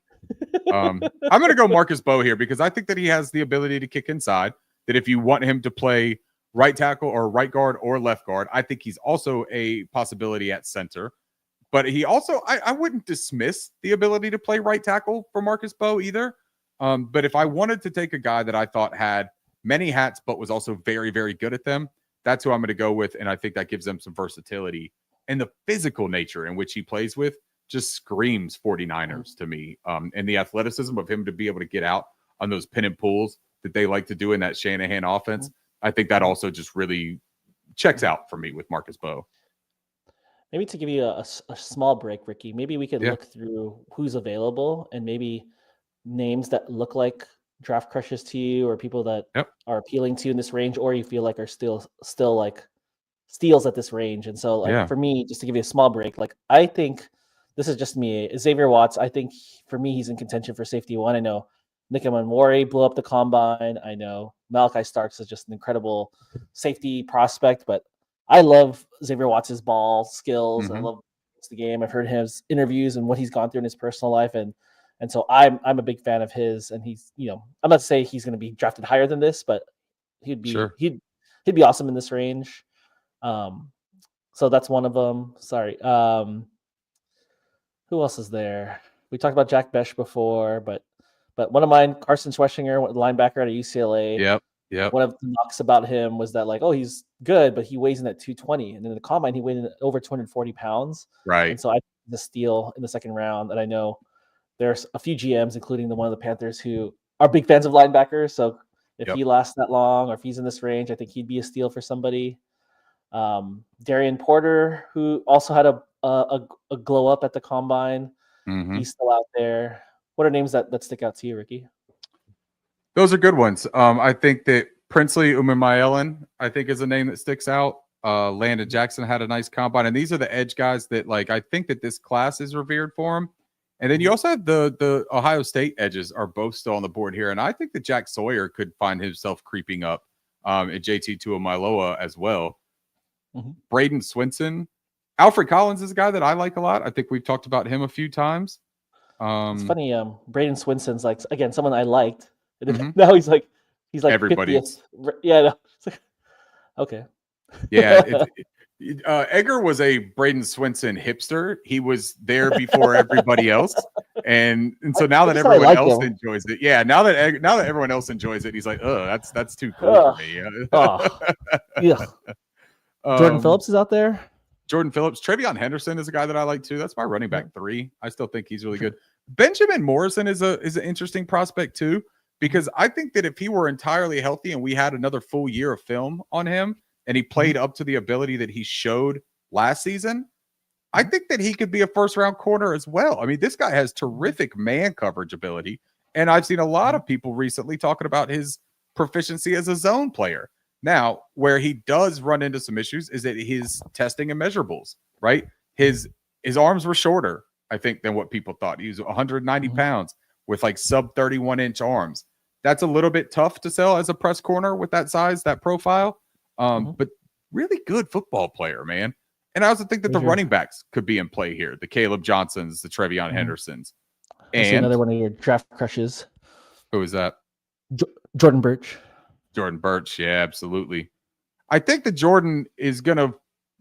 I'm going to go Marcus Bowe here because I think that he has the ability to kick inside. That if you want him to play right tackle or right guard or left guard, I think he's also a possibility at center. But he also, I wouldn't dismiss the ability to play right tackle for Marcus Bowe either. But if I wanted to take a guy that I thought had many hats but was also very, very good at them, that's who I'm going to go with. And I think that gives them some versatility. And the physical nature in which he plays with just screams 49ers to me. And the athleticism of him to be able to get out on those pin and pulls that they like to do in that Shanahan offense, I think that also just really checks out for me with Marcus Bowe. Maybe to give you a small break, Ricky, maybe we could look through who's available and maybe names that look like draft crushes to you or people that are appealing to you in this range, or you feel like are still like steals at this range. And so like for me, just to give you a small break, like I think this is just me, Xavier Watts. I think for me, he's in contention for safety one. I know Nick Monwari blew up the combine. I know Malachi Starks is just an incredible safety prospect, but I love Xavier Watts' ball skills. I love watched the game. I've heard his interviews and what he's gone through in his personal life, and so I'm a big fan of his. And he's, I'm not to say he's going to be drafted higher than this, but he'd be Sure. he'd be awesome in this range. So that's one of them. Sorry. Who else is there? We talked about Jack Besh before, but one of mine, Carson Schweschinger, linebacker at UCLA. Yep. One of the knocks about him was that, like, oh, he's good, but he weighs in at 220, and in the combine he weighed in at over 240 pounds. Right. And so I the steal in the second round, and I know there's a few GMs, including the one of the Panthers, who are big fans of linebackers. So if he lasts that long, or if he's in this range, I think he'd be a steal for somebody. Darian Porter, who also had a glow up at the combine. Mm-hmm. He's still out there. What are names that stick out to you, Ricky? Those are good ones. I think that Princely Umemayelen, I think, is a name that sticks out. Landon Jackson had a nice combine, and these are the edge guys that, like, I think that this class is revered for him. And then you also have the Ohio State edges are both still on the board here, and I think that Jack Sawyer could find himself creeping up at JT Tuimoloau as well. Mm-hmm. Braden Swinson, Alfred Collins is a guy that I like a lot. I think we've talked about him a few times. It's funny. Braden Swinson's, like, again, someone I liked. Mm-hmm. Now he's like everybody. 50th. Yeah. No. Like, okay. Yeah. Edgar was a Braden Swinson hipster. He was there before everybody else, and so now that everyone else enjoys it, now that everyone else enjoys it, he's like, oh, that's too cool for me. Yeah. Jordan Phillips is out there. Jordan Phillips, Trevion Henderson is a guy that I like too. That's my running back 3. I still think he's really good. Benjamin Morrison is an interesting prospect too, because I think that if he were entirely healthy and we had another full year of film on him, and he played up to the ability that he showed last season, I think that he could be a first-round corner as well. I mean, this guy has terrific man coverage ability, and I've seen a lot of people recently talking about his proficiency as a zone player. Now, where he does run into some issues is that his testing and measurables, right? His arms were shorter, I think, than what people thought. He was 190 pounds with, like, sub 31-inch arms. That's a little bit tough to sell as a press corner with that size, that profile. But really good football player, man. And I also think that the running backs could be in play here. The Caleb Johnsons, the Trevion Hendersons. And another one of your draft crushes. Who is that? Jordan Birch. Jordan Birch. Yeah, absolutely. I think that Jordan is going to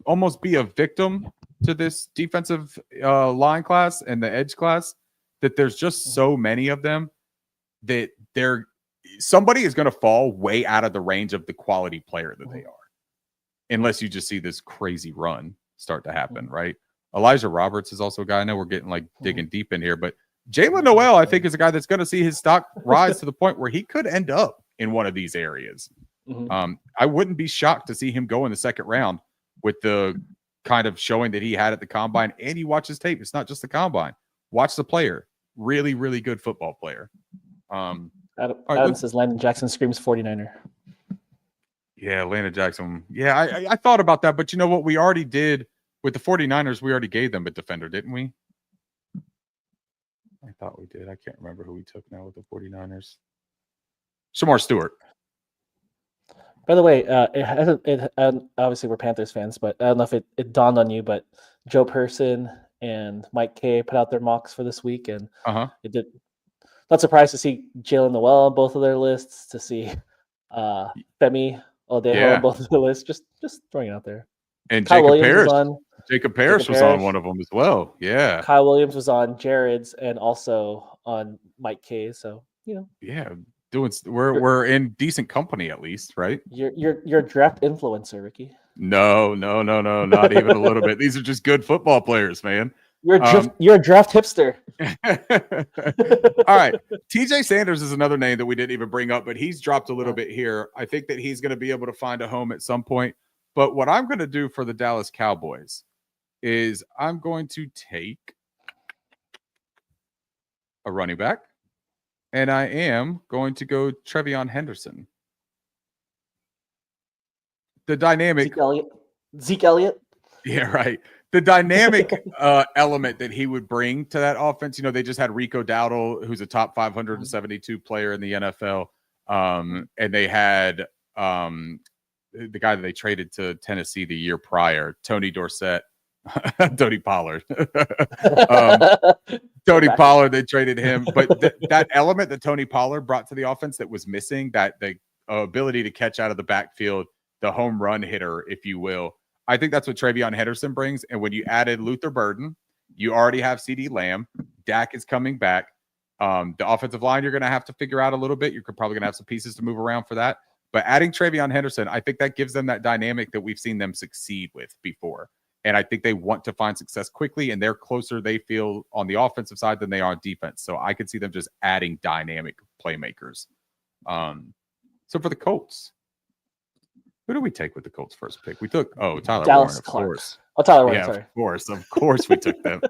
almost be a victim to this defensive line class and the edge class, that there's just so many of them that somebody is going to fall way out of the range of the quality player that they are, unless you just see this crazy run start to happen, right? Elijah Roberts is also a guy. I know we're getting, like, digging deep in here, but Jalen Noel, I think, is a guy that's going to see his stock rise to the point where he could end up in one of these areas. I wouldn't be shocked to see him go in the second round with the kind of showing that he had at the combine. And you watch his tape. It's not just the combine. Watch the player. Really, really good football player. Adam says Landon Jackson screams 49er. Yeah, Landon Jackson. Yeah, I thought about that, but you know what? We already did with the 49ers. We already gave them a defender, didn't we? I thought we did. I can't remember who we took now with the 49ers. Shamar Stewart. By the way, obviously we're Panthers fans, but I don't know if it dawned on you, but Joe Person and Mike Kay put out their mocks for this week, and it did. Not surprised to see Jalen Noel on both of their lists, to see Femi Odejo on both of the lists. Just throwing it out there. And Jacob Parrish was on one of them as well. Yeah. Kyle Williams was on Jared's and also on Mike Kay's. So, yeah, we're in decent company at least, right? You're a draft influencer, Ricky. No, not even a little bit. These are just good football players, man. You're a draft hipster. All right. TJ Sanders is another name that we didn't even bring up, but he's dropped a little bit here. I think that he's going to be able to find a home at some point. But what I'm going to do for the Dallas Cowboys is I'm going to take a running back, and I am going to go Trevion Henderson. The dynamic. Zeke Elliott. Yeah, right. The dynamic element that he would bring to that offense, they just had Rico Dowdle, who's a top 572 player in the NFL. And they had the guy that they traded to Tennessee the year prior, Tony Dorsett. Tony Pollard. um, Tony Pollard, they traded him, but that element that Tony Pollard brought to the offense that was missing, that the ability to catch out of the backfield, the home run hitter, if you will. I think that's what Travion Henderson brings. And when you added Luther Burden, you already have CeeDee Lamb. Dak is coming back. The offensive line, you're going to have to figure out a little bit. You're probably going to have some pieces to move around for that. But adding Travion Henderson, I think that gives them that dynamic that we've seen them succeed with before. And I think they want to find success quickly, and they're closer, they feel, on the offensive side than they are on defense. So I could see them just adding dynamic playmakers. So for the Colts, who do we take with the Colts first pick? We took, Tyler Dallas Warren, of Clark. course. Oh, Tyler Warren, Yeah, sorry. of course we took them.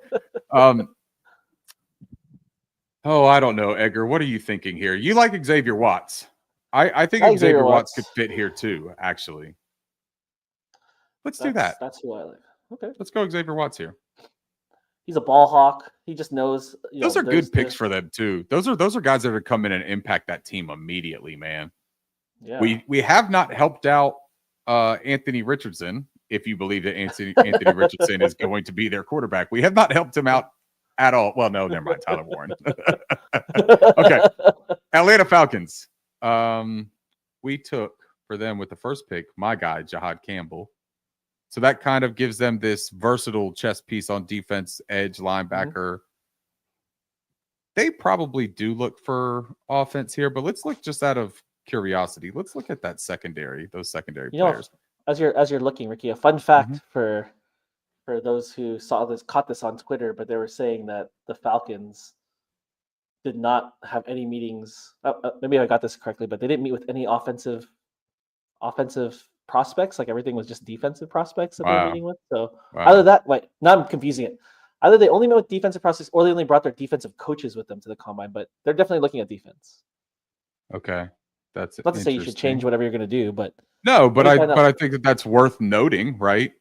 I don't know, Edgar. What are you thinking here? You like Xavier Watts. I think Xavier Watts could fit here too, actually. Let's do that. That's who I like. Okay. Let's go Xavier Watts here. He's a ball hawk. He just knows. Those are good picks for them too. Those are guys that would come in and impact that team immediately, man. Yeah. We have not helped out Anthony Richardson, if you believe that Anthony Richardson is going to be their quarterback. We have not helped him out at all. Well, no, never mind. Tyler Warren. Okay. Atlanta Falcons. We took for them with the first pick, my guy, Jahad Campbell. So that kind of gives them this versatile chess piece on defense, edge, linebacker. Mm-hmm. They probably do look for offense here, but let's look just out of curiosity. Let's look at that secondary, those secondary players. As you're looking, Ricky, a fun fact for those who caught this on Twitter, but they were saying that the Falcons did not have any meetings. Maybe I got this correctly, but they didn't meet with any offensive prospects. Like everything was just defensive prospects that they were meeting with. So either that, now I'm confusing it. Either they only met with defensive prospects or they only brought their defensive coaches with them to the combine, but they're definitely looking at defense. Okay. That's not to say you should change whatever you're going to do, but no, but I think that's worth noting, right?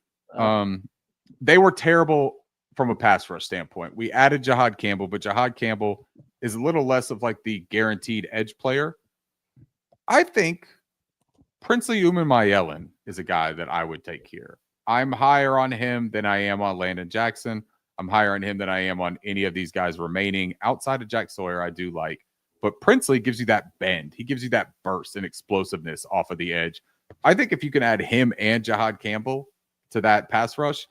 They were terrible from a pass rush standpoint. We added Jahad Campbell, but Jahad Campbell is a little less of like the guaranteed edge player. I think Princely Umanmielen is a guy that I would take here. I'm higher on him than I am on Landon Jackson. I'm higher on him than I am on any of these guys remaining. Outside of Jack Sawyer, I do like. But Princely gives you that bend. He gives you that burst and explosiveness off of the edge. I think if you can add him and Jahad Campbell to that pass rush,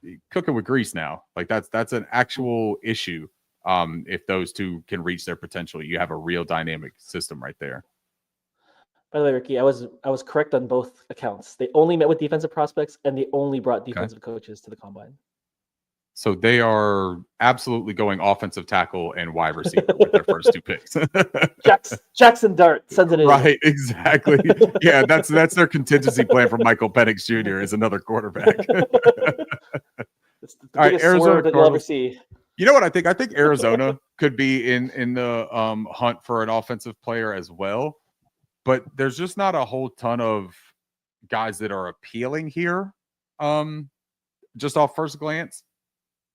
you're cooking with grease now. Like that's an actual issue. If those two can reach their potential, you have a real dynamic system right there. By the way, Ricky, I was correct on both accounts. They only met with defensive prospects and they only brought defensive coaches to the combine. So they are absolutely going offensive tackle and wide receiver with their first two picks. Jackson Dart sends it in. Right, exactly. Yeah, that's their contingency plan for Michael Penix Jr. as another quarterback. It's the biggest swerve that you'll ever see. You know what I think? I think Arizona could be in the hunt for an offensive player as well. But there's just not a whole ton of guys that are appealing here. Just off first glance.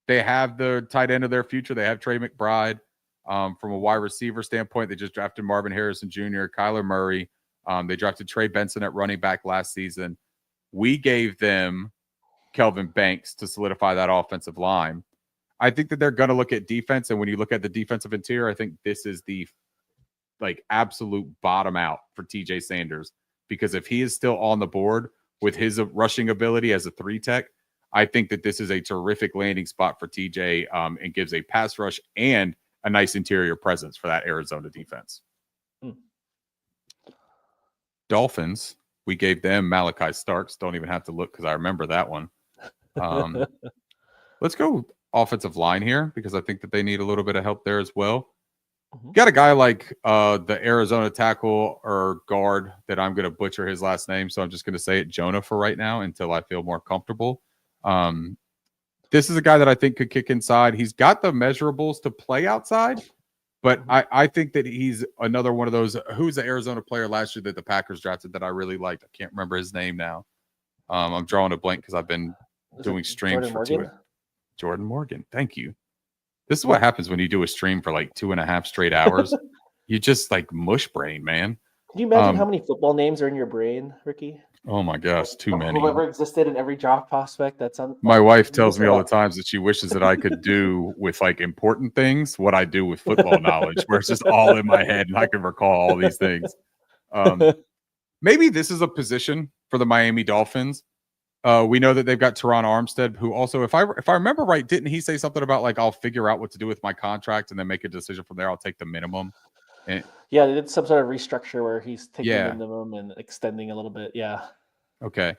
They have the tight end of their future. They have Trey McBride. From a wide receiver standpoint, they just drafted Marvin Harrison Jr., Kyler Murray. They drafted Trey Benson at running back last season. We gave them Kelvin Banks to solidify that offensive line. I think that they're going to look at defense. And when you look at the defensive interior, I think this is the absolute bottom out for TJ Sanders. Because if he is still on the board with his rushing ability as a 3-tech, I think that this is a terrific landing spot for TJ and gives a pass rush and a nice interior presence for that Arizona defense. Dolphins, we gave them Malachi Starks. Don't even have to look because I remember that one. Let's go offensive line here because I think that they need a little bit of help there as well. Got a guy like the Arizona tackle or guard that I'm going to butcher his last name, so I'm just going to say it Jonah for right now until I feel more comfortable. This is a guy that I think could kick inside. He's got the measurables to play outside, but I think that he's another one of those. Who's the Arizona player last year that the Packers drafted that I really liked? I can't remember his name now. I'm drawing a blank because I've been doing streams for Jordan Morgan. Thank you. This is what happens when you do a stream for like 2.5 straight hours. You just like mush brain, man. Can you imagine how many football names are in your brain, Ricky? Oh my gosh, too many. Whoever existed in every draft prospect that's on. My wife tells me all the times that she wishes that I could do with like important things what I do with football knowledge, where it's just all in my head and I can recall all these things. Maybe this is a position for the Miami Dolphins. We know that they've got Teron Armstead, who also, if I remember right, didn't he say something about like I'll figure out what to do with my contract and then make a decision from there? I'll take the minimum. And yeah, they did some sort of restructure where he's taking Yeah. the minimum and extending a little bit. Yeah. okay,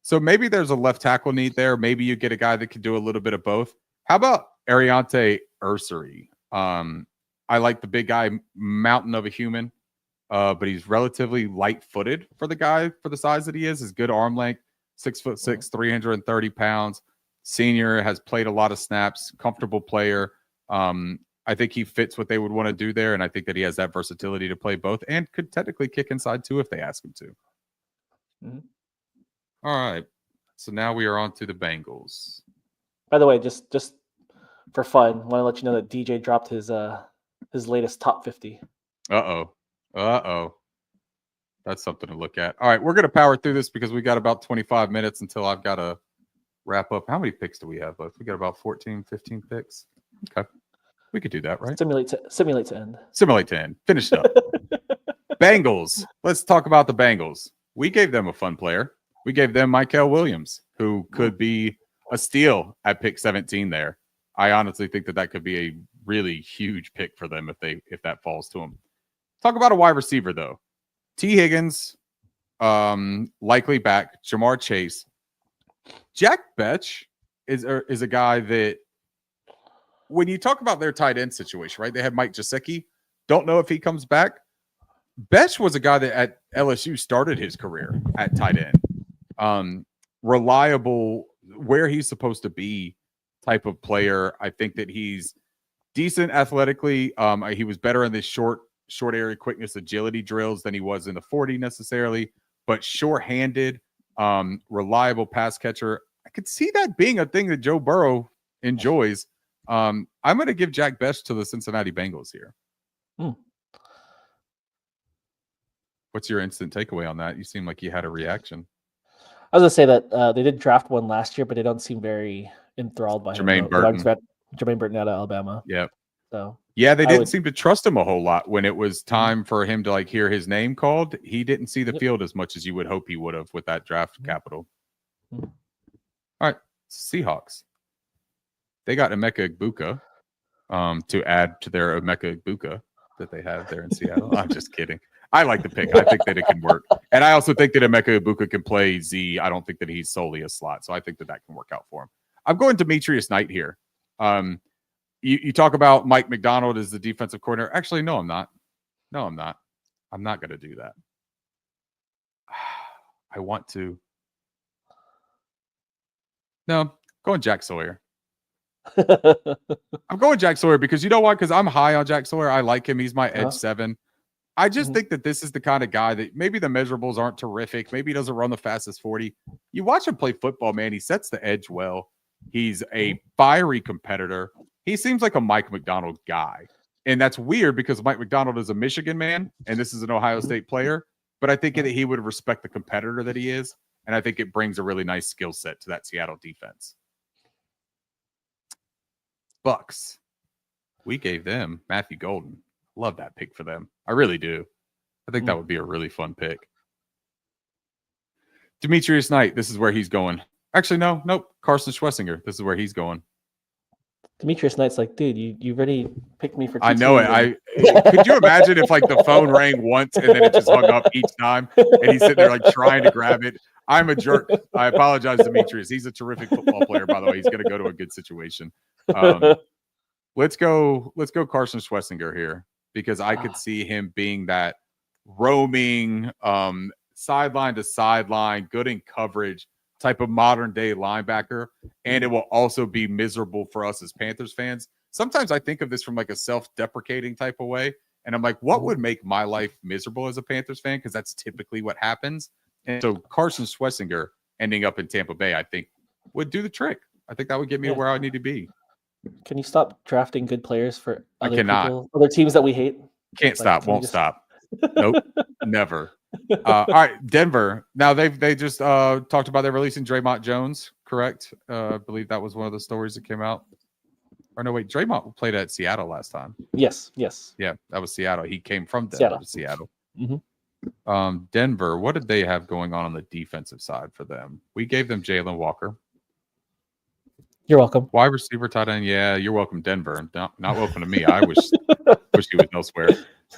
so maybe there's a left tackle need there. Maybe you get a guy that can do a little bit of both. How about Ariante Ursary? I like the big guy, mountain of a human, but he's relatively light-footed for the guy for the size that he is. His good arm length, 6'6", 330 pounds. Senior, has played a lot of snaps, comfortable player. I think he fits what they would want to do there, and I think that he has that versatility to play both and could technically kick inside too if they ask him to. Mhm. All right. So now we are on to the Bengals. By the way, just for fun, want to let you know that DJ dropped his latest top 50. Uh-oh. That's something to look at. All right, we're going to power through this because we got about 25 minutes until I've got to wrap up. How many picks do we have left? We got about 14, 15 picks. Okay. We could do that, right? Simulate to end. Simulate to end. Finish it up. Bengals. Let's talk about the Bengals. We gave them a fun player. We gave them Mykel Williams, who could be a steal at pick 17 there. I honestly think that could be a really huge pick for them if that falls to them. Talk about a wide receiver, though. T. Higgins, likely back. Jamar Chase. Jack Betch is a guy that, when you talk about their tight end situation, right? They have Mike Gesicki. Don't know if he comes back. Betch was a guy that at LSU started his career at tight end. Reliable, where he's supposed to be type of player. I think that he's decent athletically. He was better in this short area quickness agility drills than he was in the 40 necessarily, but short-handed, reliable pass catcher. I could see that being a thing that Joe Burrow enjoys. I'm going to give Jack Betch to the Cincinnati Bengals here. What's your instant takeaway on that? You seem like you had a reaction. I was going to say that they did draft one last year, but they don't seem very enthralled by Jermaine him. Burton. Jermaine Burton out of Alabama. Yeah. So yeah, they didn't seem to trust him a whole lot when it was time for him to like hear his name called. He didn't see the field as much as you would hope he would have with that draft capital. All right, Seahawks. They got Emeka Egbuka to add to their Emeka Egbuka that they have there in Seattle. I'm just kidding. I like the pick. I think that it can work. And I also think that Emeka Egbuka can play Z. I don't think that he's solely a slot. So I think that can work out for him. I'm going Demetrius Knight here. You talk about Mike McDonald as the defensive coordinator. Actually, no, I'm not. I'm not going to do that. I want to. No, going Jack Sawyer. I'm going Jack Sawyer because you know what? Because I'm high on Jack Sawyer. I like him. He's my edge 7. I just think that this is the kind of guy that maybe the measurables aren't terrific. Maybe he doesn't run the fastest 40. You watch him play football, man. He sets the edge well. He's a fiery competitor. He seems like a Mike McDonald guy. And that's weird because Mike McDonald is a Michigan man and this is an Ohio State player. But I think that he would respect the competitor that he is. And I think it brings a really nice skill set to that Seattle defense. Bucks. We gave them Matthew Golden. Love that pick for them. I really do. I think that would be a really fun pick. Demetrius Knight. This is where he's going. Actually, nope. Carson Schwessinger. This is where he's going. Demetrius Knight's like, dude, you already picked me for. I know it. Could you imagine if like the phone rang once and then it just hung up each time, and he's sitting there like trying to grab it? I'm a jerk. I apologize, Demetrius. He's a terrific football player, by the way. He's going to go to a good situation. Let's go Carson Schwessinger here because I could see him being that roaming, sideline to sideline, good in coverage type of modern day linebacker. And it will also be miserable for us as Panthers fans. Sometimes I think of this from like a self-deprecating type of way. And I'm like, what would make my life miserable as a Panthers fan? Because that's typically what happens. And so Carson Schwessinger ending up in Tampa Bay, I think, would do the trick. I think that would get me to where I need to be. Can you stop drafting good players for other cannot. people, other teams that we hate? Can't stop, won't stop. Nope, never. All right, Denver. Now they just talked about they're releasing Draymond Jones, correct? I believe that was one of the stories that came out. Or no, wait, Draymond played at Seattle last time. Yes. Yeah, that was Seattle. He came from Denver Seattle. to Seattle. Mhm. Denver, what did they have going on the defensive side for them? We gave them Jalen Walker. You're welcome. Wide receiver, tight end. Yeah, you're welcome, Denver. Not welcome to me. I wish he was elsewhere.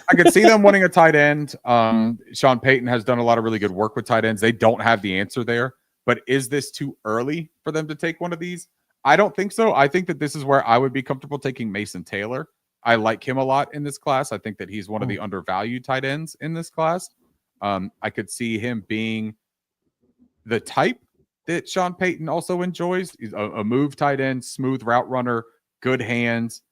I could see them winning a tight end. Sean Payton has done a lot of really good work with tight ends. They don't have the answer there, but is this too early for them to take one of these? I don't think so. I think that this is where I would be comfortable taking Mason Taylor. I like him a lot in this class. I think that he's one of the undervalued tight ends in this class. I could see him being the type that Sean Payton also enjoys. He's a move tight end, smooth route runner, good hands.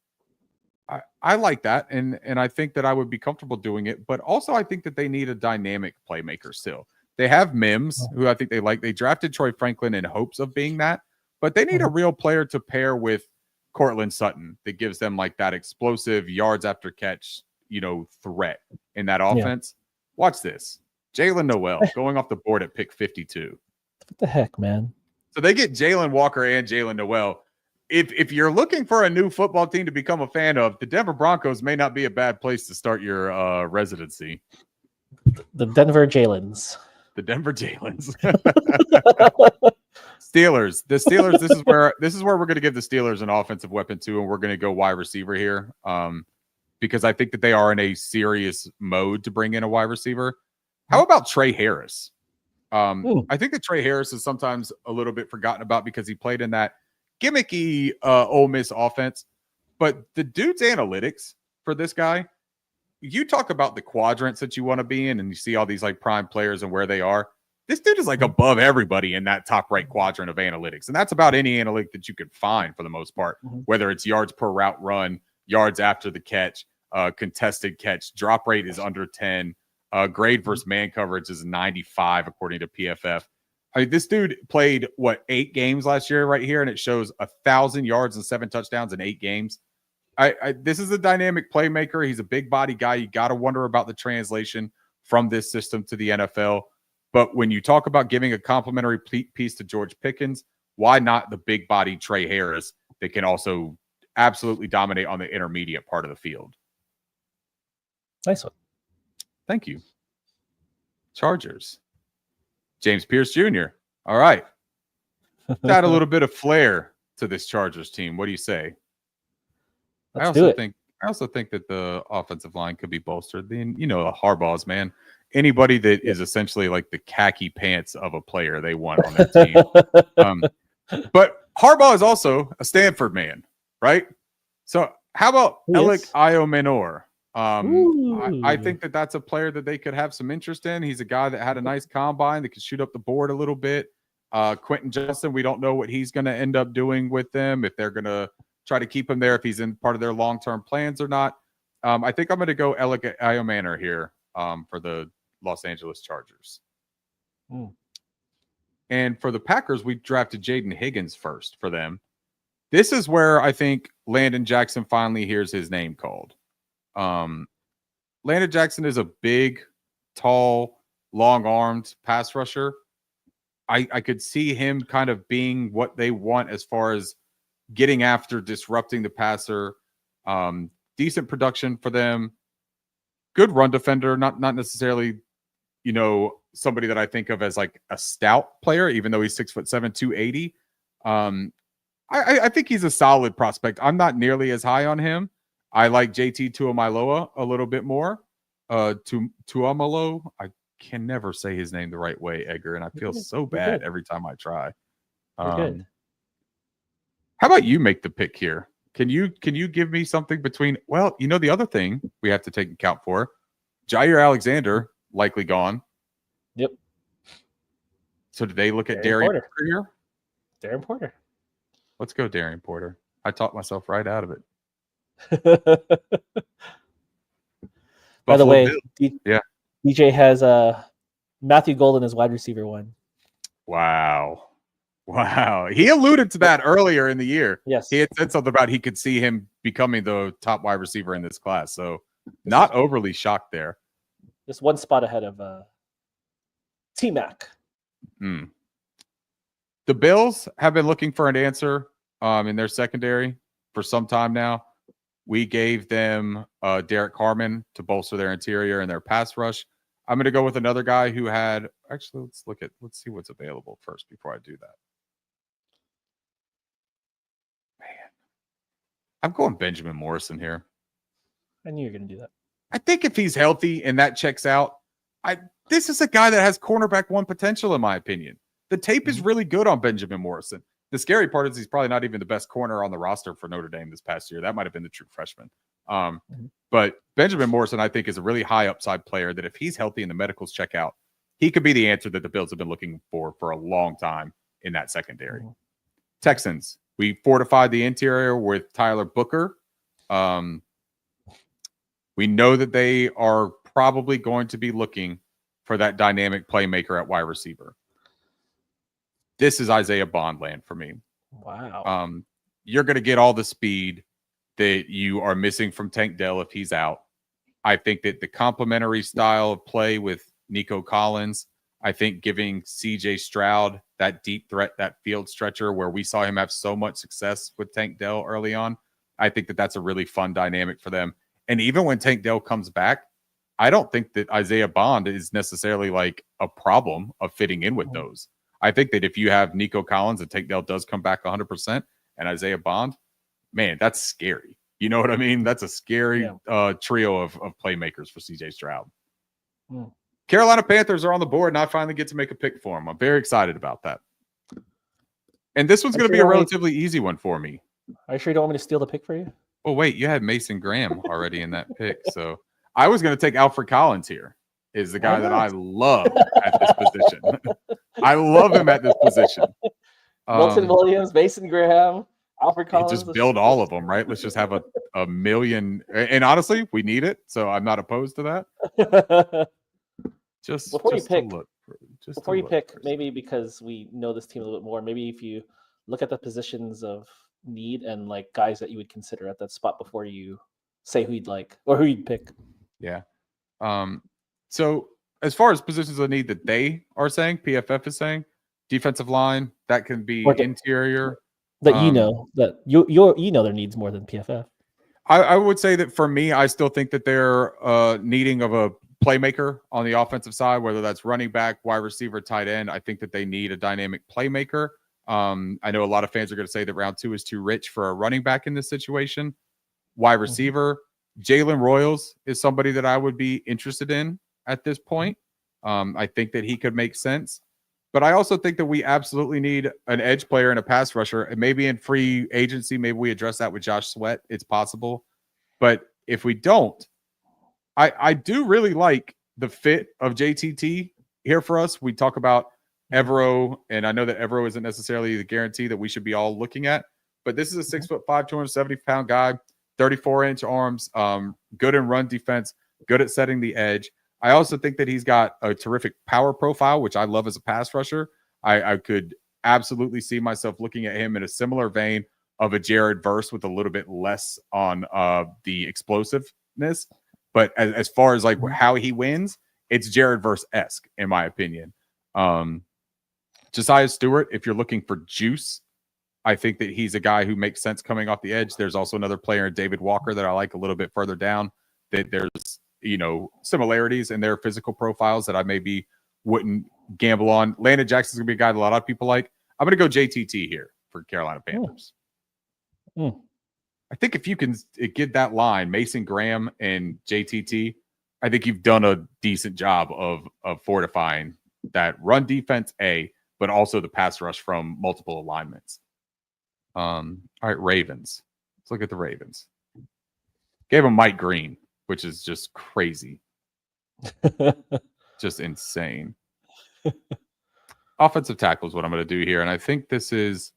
I like that, and I think that I would be comfortable doing it. But also, I think that they need a dynamic playmaker still. They have Mims, who I think they like. They drafted Troy Franklin in hopes of being that, but they need a real player to pair with Cortland Sutton that gives them like that explosive yards after catch, threat in that offense. Watch this. Jalen Noel going off the board at pick 52. What the heck, man? So they get Jalen Walker and Jalen Noel. If you're looking for a new football team to become a fan of, the Denver Broncos may not be a bad place to start your residency. The Denver Jalens. The Denver Jalens. Steelers. The Steelers. This is where we're going to give the Steelers an offensive weapon too, and we're going to go wide receiver here, because I think that they are in a serious mode to bring in a wide receiver. How about Trey Harris? I think that Trey Harris is sometimes a little bit forgotten about because he played in that gimmicky Ole Miss offense. But the dude's analytics for this guy, you talk about the quadrants that you want to be in, and you see all these like prime players and where they are. This dude is like above everybody in that top right quadrant of analytics. And that's about any analytic that you could find for the most part, whether it's yards per route run, yards after the catch, contested catch, drop rate is under 10. Grade versus man coverage is 95 according to PFF. I mean, this dude played 8 games last year right here, and it shows 1,000 yards and 7 touchdowns in 8 games. This is a dynamic playmaker. He's a big body guy. You got to wonder about the translation from this system to the NFL. But when you talk about giving a complimentary piece to George Pickens, why not the big body Trey Harris that can also absolutely dominate on the intermediate part of the field? Nice one. Thank you. Chargers. James Pierce Jr. All right. Add a little bit of flair to this Chargers team. What do you say? I also think that the offensive line could be bolstered. Then, Harbaugh's, man. Anybody that is essentially like the khaki pants of a player they want on their team. But Harbaugh is also a Stanford man, right? So how about Alec Iomenor? I think that that's a player that they could have some interest in. He's a guy that had a nice combine that could shoot up the board a little bit. Quentin Johnson, we don't know what he's going to end up doing with them, if they're going to try to keep him there, if he's in part of their long-term plans or not. I think I'm going to go Alec Iomenor here for the Los Angeles Chargers. And for the Packers, we drafted Jaden Higgins first for them. This is where I think Landon Jackson finally hears his name called. Landon Jackson is a big, tall, long-armed pass rusher. I could see him kind of being what they want as far as getting after disrupting the passer. Decent production for them. Good run defender, not necessarily, somebody that I think of as like a stout player, even though he's 6'7", 280. I think he's a solid prospect. I'm not nearly as high on him. I like JT Tuamaloa a little bit more. Tuamalo, I can never say his name the right way, Edgar, and I feel so bad every time I try. How about you make the pick here? Can you give me something between? Well, the other thing we have to take account for, Jair Alexander likely gone. Yep. So did they look at Darian Porter here? Darian Porter. Let's go, Darian Porter. I talked myself right out of it. By the way, DJ has Matthew Golden as wide receiver 1. Wow. He alluded to that earlier in the year. Yes. He had said something about he could see him becoming the top wide receiver in this class. So not overly shocked there. Just one spot ahead of T-Mac. The Bills have been looking for an answer in their secondary for some time now. We gave them Derek Carman to bolster their interior and their pass rush. I'm going to go with another guy who had actually. Let's see what's available first before I do that. Man, I'm going Benjamin Morrison here. I knew you were going to do that. I think if he's healthy and that checks out, this is a guy that has cornerback one potential, in my opinion. The tape is really good on Benjamin Morrison. The scary part is he's probably not even the best corner on the roster for Notre Dame this past year. That might have been the true freshman. But Benjamin Morrison, I think, is a really high upside player that if he's healthy and the medicals check out, he could be the answer that the Bills have been looking for a long time in that secondary. Texans, we fortified the interior with Tyler Booker. We know that they are probably going to be looking for that dynamic playmaker at wide receiver. This is Isaiah Bond land for me. Wow. You're going to get all the speed that you are missing from Tank Dell if he's out. I think that the complementary style of play with Nico Collins, I think giving CJ Stroud that deep threat, that field stretcher where we saw him have so much success with Tank Dell early on, I think that that's a really fun dynamic for them. And even when Tank Dell comes back, I don't think that Isaiah Bond is necessarily like a problem of fitting in with those. I think that if you have Nico Collins and Tank Dell does come back 100% and Isaiah Bond, man, that's scary. You know what I mean? That's a scary trio of playmakers for CJ Stroud. Carolina Panthers are on the board, and I finally get to make a pick for them. I'm very excited about that. And this one's going to be a relatively easy one for me. Are you sure you don't want me to steal the pick for you? Oh, wait, you had Mason Graham already in that pick. So I was going to take Alfred Collins here, is the guy that I love at this position. I love him at this position. Milton Williams, Mason Graham, Alfred Collins. Just build all of them, right? Let's just have a million. And honestly, we need it. So I'm not opposed to that. Before you pick, maybe because we know this team a little bit more, maybe if you look at the positions of need and like guys that you would consider at that spot before you say who you'd like or who you'd pick. Yeah. So as far as positions of need that they are saying, PFF is saying, defensive line, that can be interior. That you know their needs more than PFF. I would say that for me, I still think that they're needing of a playmaker on the offensive side, whether that's running back, wide receiver, tight end. I think that they need a dynamic playmaker. I know a lot of fans are going to say that round 2 is too rich for a running back in this situation. Wide receiver, Jalen Royals is somebody that I would be interested in at this point. I think that he could make sense. But I also think that we absolutely need an edge player and a pass rusher. And maybe in free agency, maybe we address that with Josh Sweat. It's possible. But if we don't, I do really like the fit of JTT here for us. We talk about Evero, and I know that Evero isn't necessarily the guarantee that we should be all looking at, but this is a 6'5", 270-pound guy, 34-inch arms, good in run defense, good at setting the edge. I also think that he's got a terrific power profile, which I love as a pass rusher. I could absolutely see myself looking at him in a similar vein of a Jared Verse with a little bit less on the explosiveness. But as far as like how he wins, it's Jared Verse-esque, in my opinion. Josiah Stewart, if you're looking for juice, I think that he's a guy who makes sense coming off the edge. There's also another player, David Walker, that I like a little bit further down, that there's, similarities in their physical profiles that I maybe wouldn't gamble on. Landon Jackson's going to be a guy that a lot of people like. I'm going to go JTT here for Carolina Panthers. I think if you can get that line, Mason Graham and JTT, I think you've done a decent job of fortifying that run defense, but also the pass rush from multiple alignments. All right, Ravens. Let's look at the Ravens. Gave him Mike Green, which is just crazy. Just insane. Offensive tackle is what I'm going to do here. And I think this is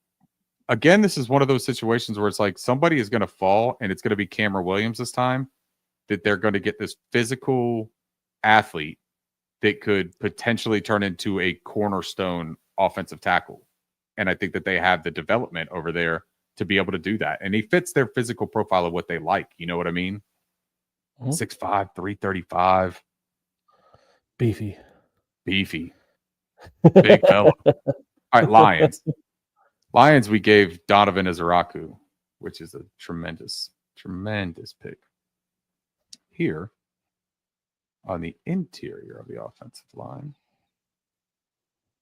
one of those situations where it's like somebody is going to fall and it's going to be Cameron Williams this time, that they're going to get this physical athlete that could potentially turn into a cornerstone offensive tackle. And I think that they have the development over there to be able to do that. And he fits their physical profile of what they like. You know what I mean? 6'5", 335. Beefy. Big fella. All right, Lions. Lions, we gave Donovan Izaraku, which is a tremendous pick. Here on the interior of the offensive line.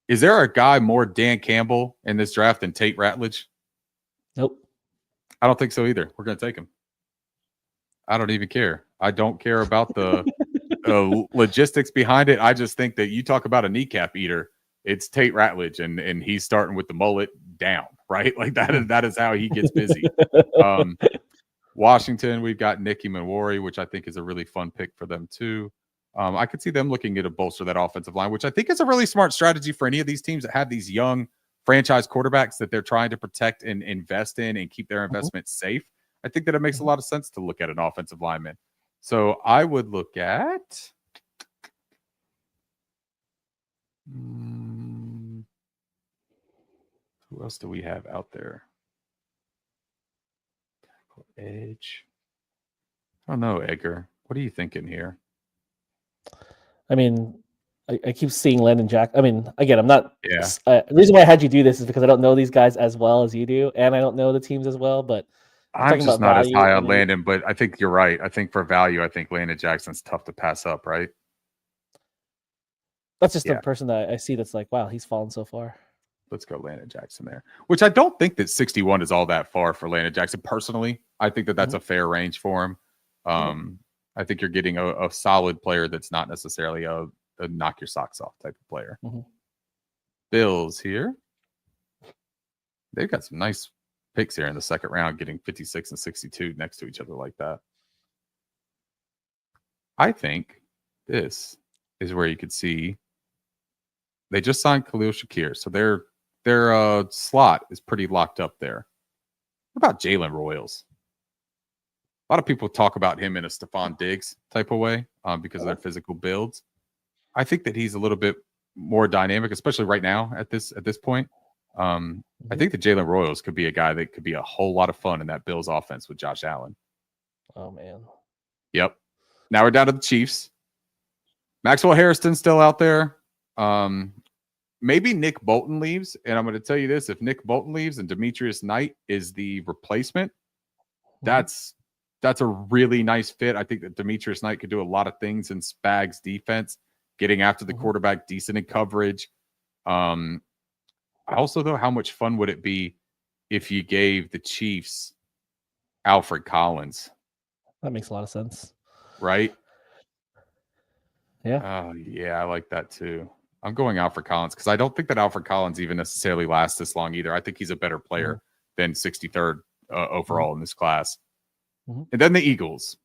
Is there a guy more Dan Campbell in this draft than Tate Ratledge? Nope. I don't think so either. We're going to take him. I don't even care. I don't care about the logistics behind it. I just think that you talk about a kneecap eater, it's Tate Ratledge, and he's starting with the mullet down, right? Like that is how he gets busy. Washington, we've got Nicky Manwari, which I think is a really fun pick for them too. I could see them looking at a bolster that offensive line, which I think is a really smart strategy for any of these teams that have these young franchise quarterbacks that they're trying to protect and invest in and keep their investment safe. I think that it makes a lot of sense to look at an offensive lineman. So I would look at who else do we have out there? Edge. I don't know, Edgar. What are you thinking here? I mean, I keep seeing Landon Jack. I mean, again, I'm not. Yeah. The reason why I had you do this is because I don't know these guys as well as you do, and I don't know the teams as well. But I'm just not as high on Landon, but I think you're right. I think for value, I think Landon Jackson's tough to pass up, right? That's just the person that I see that's like, wow, he's fallen so far. Let's go Landon Jackson there, which I don't think that 61 is all that far for Landon Jackson. Personally, I think that that's a fair range for him. I think you're getting a solid player that's not necessarily a knock your socks off type of player. Bills here. They've got some nice picks here in the second round, getting 56 and 62 next to each other like that. I think this is where you could see they just signed Khalil Shakir, so their slot is pretty locked up there. What about Jalen Royals? A lot of people talk about him in a Stephon Diggs type of way because of their physical builds. I think that he's a little bit more dynamic, especially right now at this point. I think that Jalen Royals could be a guy that could be a whole lot of fun in that Bills offense with Josh Allen. Oh, man. Yep. Now we're down to the Chiefs. Maxwell Harrison's still out there. Maybe Nick Bolton leaves. And I'm going to tell you this. If Nick Bolton leaves and Demetrius Knight is the replacement, that's a really nice fit. I think that Demetrius Knight could do a lot of things in Spags defense, getting after the quarterback, decent in coverage. Also, though, how much fun would it be if you gave the Chiefs Alfred Collins? That makes a lot of sense. Right? Yeah. Yeah, I like that too. I'm going Alfred Collins because I don't think that Alfred Collins even necessarily lasts this long either. I think he's a better player than 63rd overall in this class. And then the Eagles.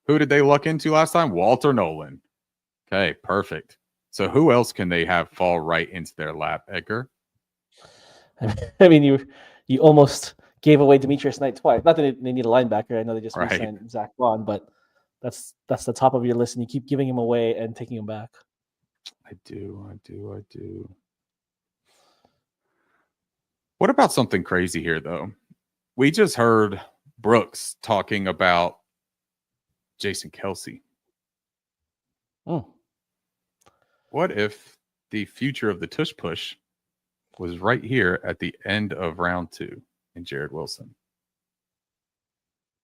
Who did they luck into last time? Walter Nolan. Okay, perfect. So who else can they have fall right into their lap, Edgar? I mean, you almost gave away Demetrius Knight twice. Not that they need a linebacker. I know they just re-signed Zach Vaughn, but that's the top of your list, and you keep giving him away and taking him back. I do. What about something crazy here, though? We just heard Brooks talking about Jason Kelce. What if the future of the tush push was right here at the end of round 2 in Jared Wilson?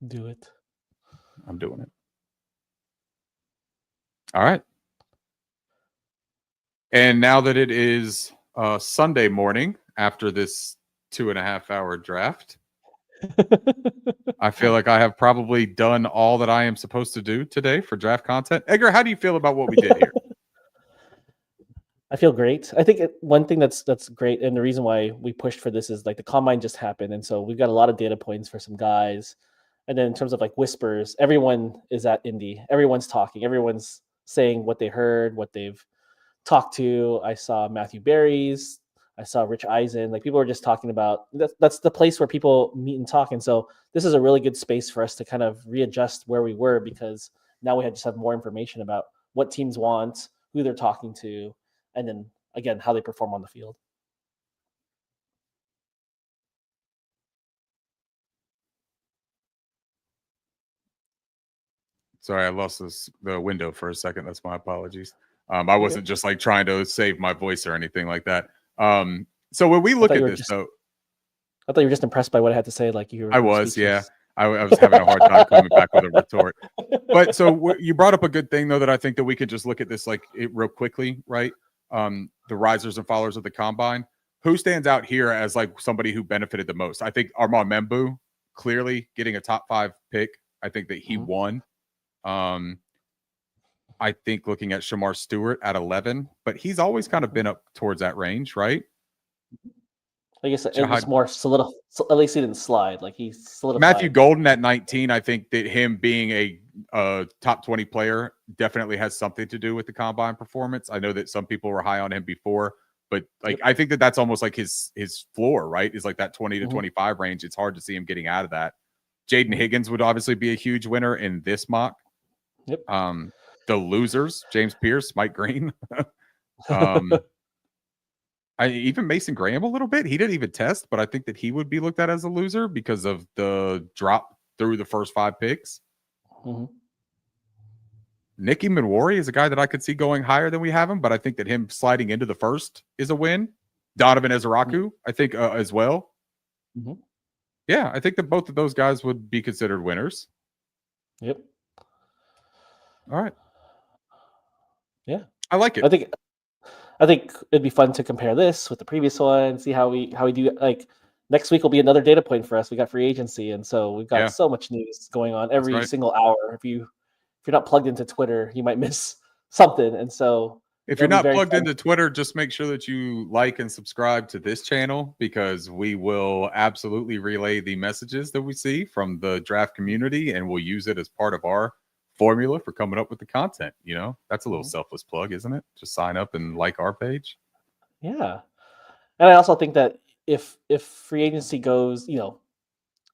Do it. I'm doing it. All right. And now that it is Sunday morning after this 2.5-hour draft, I feel like I have probably done all that I am supposed to do today for draft content. Edgar, how do you feel about what we did here? I feel great. I think one thing that's great, and the reason why we pushed for this is like the combine just happened, and so we've got a lot of data points for some guys. And then in terms of like whispers, everyone is at Indy. Everyone's talking. Everyone's saying what they heard, what they've talked to. I saw Matthew Berries. I saw Rich Eisen. Like people are just talking about that's the place where people meet and talk. And so this is a really good space for us to kind of readjust where we were, because now we just have more information about what teams want, who they're talking to, and then again, how they perform on the field. Sorry, I lost the window for a second. That's my apologies. I wasn't just like trying to save my voice or anything like that. So when we look at this, though, I thought you were just impressed by what I had to say. Like I was, yeah. I was having a hard time coming back with a retort. But so you brought up a good thing, though, that I think that we could just look at this real quickly, right? The risers and followers of the combine. Who stands out here as like somebody who benefited the most? I think Armand Membou clearly getting a top 5 pick. I think that he won. I think looking at Shamar Stewart at 11, but he's always kind of been up towards that range, right? I guess it was more solid. At least he didn't slide. Like he solidified. Matthew Golden at 19. I think that him being a top 20 player definitely has something to do with the combine performance. I know that some people were high on him before, but like I think that that's almost like his floor, right? Is like that 20 to 25 range. It's hard to see him getting out of that. Jaden Higgins would obviously be a huge winner in this mock. Yep. The losers: James Pierce, Mike Green. Even Mason Graham a little bit. He didn't even test, but I think that he would be looked at as a loser because of the drop through the first 5 picks. Nicky Minwari is a guy that I could see going higher than we have him, but I think that him sliding into the first is a win. Donovan Ezeraku, I think, as well. Yeah, I think that both of those guys would be considered winners. Yep. All right. Yeah, I like it. I think it'd be fun to compare this with the previous one, see how we do. Like next week will be another data point for us. We got free agency, and so we've got so much news going on every single hour. If you're not plugged into Twitter, you might miss something. And so if you're not plugged into Twitter, just make sure that you like and subscribe to this channel, because we will absolutely relay the messages that we see from the draft community, and we'll use it as part of our formula for coming up with the content. You know, that's a little selfless plug, isn't it? Just sign up and like our page. Yeah. And I also think that if free agency goes,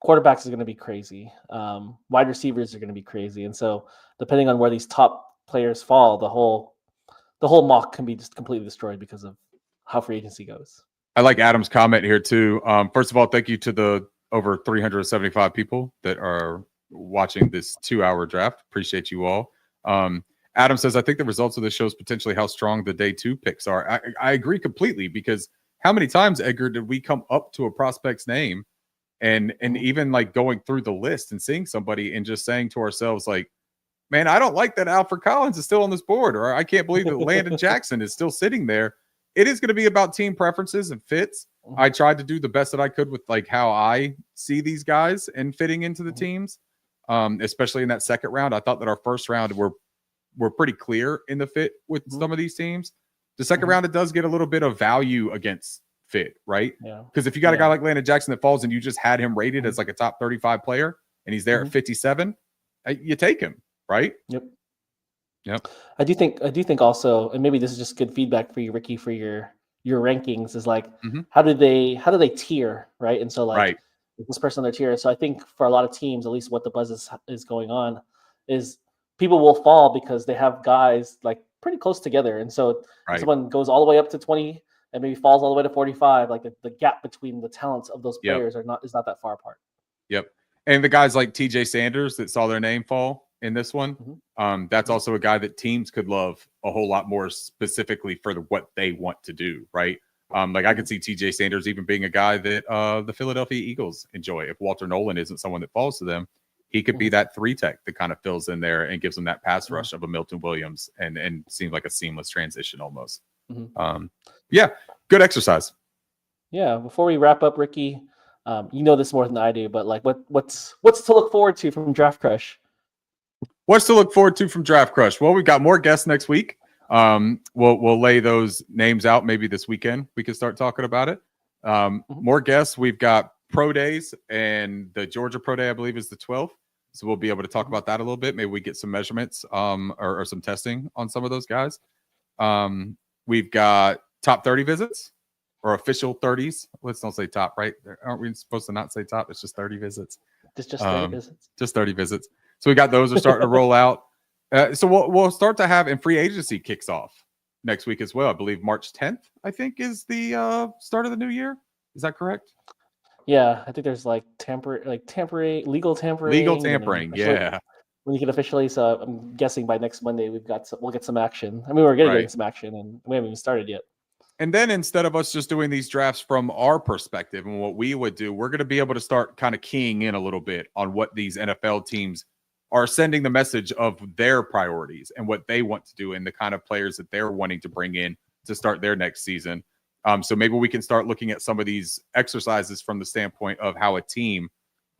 quarterbacks is going to be crazy. Wide receivers are going to be crazy. And so depending on where these top players fall, the whole mock can be just completely destroyed because of how free agency goes. I like Adam's comment here too. First of all, thank you to the over 375 people that are watching this 2-hour draft. Appreciate you all. Adam says, I think the results of this shows potentially how strong the day 2 picks are. I agree completely, because how many times, Edgar, did we come up to a prospect's name and even like going through the list and seeing somebody and just saying to ourselves, like, man, I don't like that Alfred Collins is still on this board, or I can't believe that Landon Jackson is still sitting there. It is going to be about team preferences and fits. I tried to do the best that I could with like how I see these guys and fitting into the teams. Especially in that second round. I thought that our first round we're pretty clear in the fit with some of these teams. The second round, it does get a little bit of value against fit, right? Yeah. Because if you got a guy like Landon Jackson that falls and you just had him rated as like a top 35 player and he's there at 57, you take him, right? Yep. I do think also, and maybe this is just good feedback for you, Ricky, for your rankings, is like how do they tier, right? And so like this person on their tier. So I think for a lot of teams, at least what the buzz is going on, is people will fall because they have guys like pretty close together. And so if someone goes all the way up to 20 and maybe falls all the way to 45, like the gap between the talents of those players is not that far apart. Yep. And the guys like TJ Sanders that saw their name fall in this one, that's also a guy that teams could love a whole lot more specifically for what they want to do, right? Like I could see TJ Sanders even being a guy that the Philadelphia Eagles enjoy. If Walter Nolan isn't someone that falls to them, he could be that 3-tech that kind of fills in there and gives them that pass rush of a Milton Williams and seems like a seamless transition almost. Yeah, good exercise. Yeah. Before we wrap up, Ricky, you know this more than I do, but like what's to look forward to from Draft Crush? What's to look forward to from Draft Crush? Well, we've got more guests next week. We'll lay those names out maybe this weekend. We can start talking about it. More guests. We've got pro days, and the Georgia Pro Day, I believe, is the 12th. So we'll be able to talk about that a little bit. Maybe we get some measurements or some testing on some of those guys. We've got top 30 visits or official 30s. Let's don't say top, right? Aren't we supposed to not say top? It's just 30 visits. Just 30 visits. Just 30 visits. So we got those are starting to roll out. So we'll start to have, and free agency kicks off next week as well. I believe March 10th, I think, is the start of the new year. Is that correct? Yeah, I think there's like legal tampering. Yeah. when you can officially. So I'm guessing by next Monday we'll get some action. I mean, we're getting Right. some action, and we haven't even started yet. And then instead of us just doing these drafts from our perspective and what we would do, we're going to be able to start kind of keying in a little bit on what these NFL teams are sending the message of their priorities and what they want to do and the kind of players that they're wanting to bring in to start their next season. So maybe we can start looking at some of these exercises from the standpoint of how a team,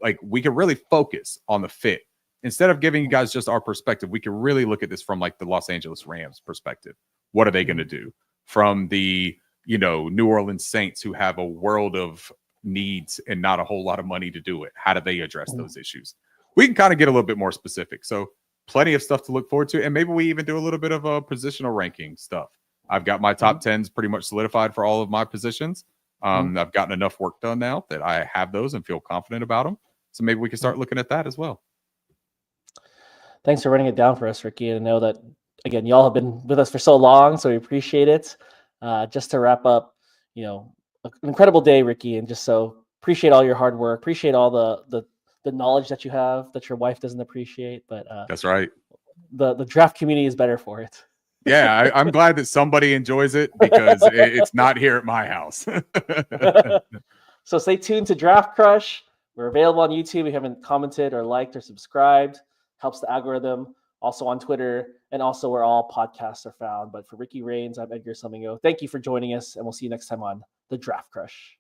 like we can really focus on the fit. Instead of giving you guys just our perspective, we can really look at this from like the Los Angeles Rams perspective. What are they going to do? From the, New Orleans Saints, who have a world of needs and not a whole lot of money to do it. How do they address those issues? We can kind of get a little bit more specific. So plenty of stuff to look forward to. And maybe we even do a little bit of a positional ranking stuff. I've got my top 10s pretty much solidified for all of my positions. I've gotten enough work done now that I have those and feel confident about them. So maybe we can start looking at that as well. Thanks for running it down for us, Ricky. And I know that, again, y'all have been with us for so long, so we appreciate it. Just to wrap up, an incredible day, Ricky, and just so appreciate all your hard work, appreciate all the knowledge that you have that your wife doesn't appreciate, but that's right. The draft community is better for it. Yeah, I'm glad that somebody enjoys it because it's not here at my house. So stay tuned to Draft Crush. We're available on YouTube. If you haven't commented or liked or subscribed, helps the algorithm. Also on Twitter, and also where all podcasts are found. But for Ricky Rains, I'm Edgar Sumingo. Thank you for joining us, and we'll see you next time on The Draft Crush.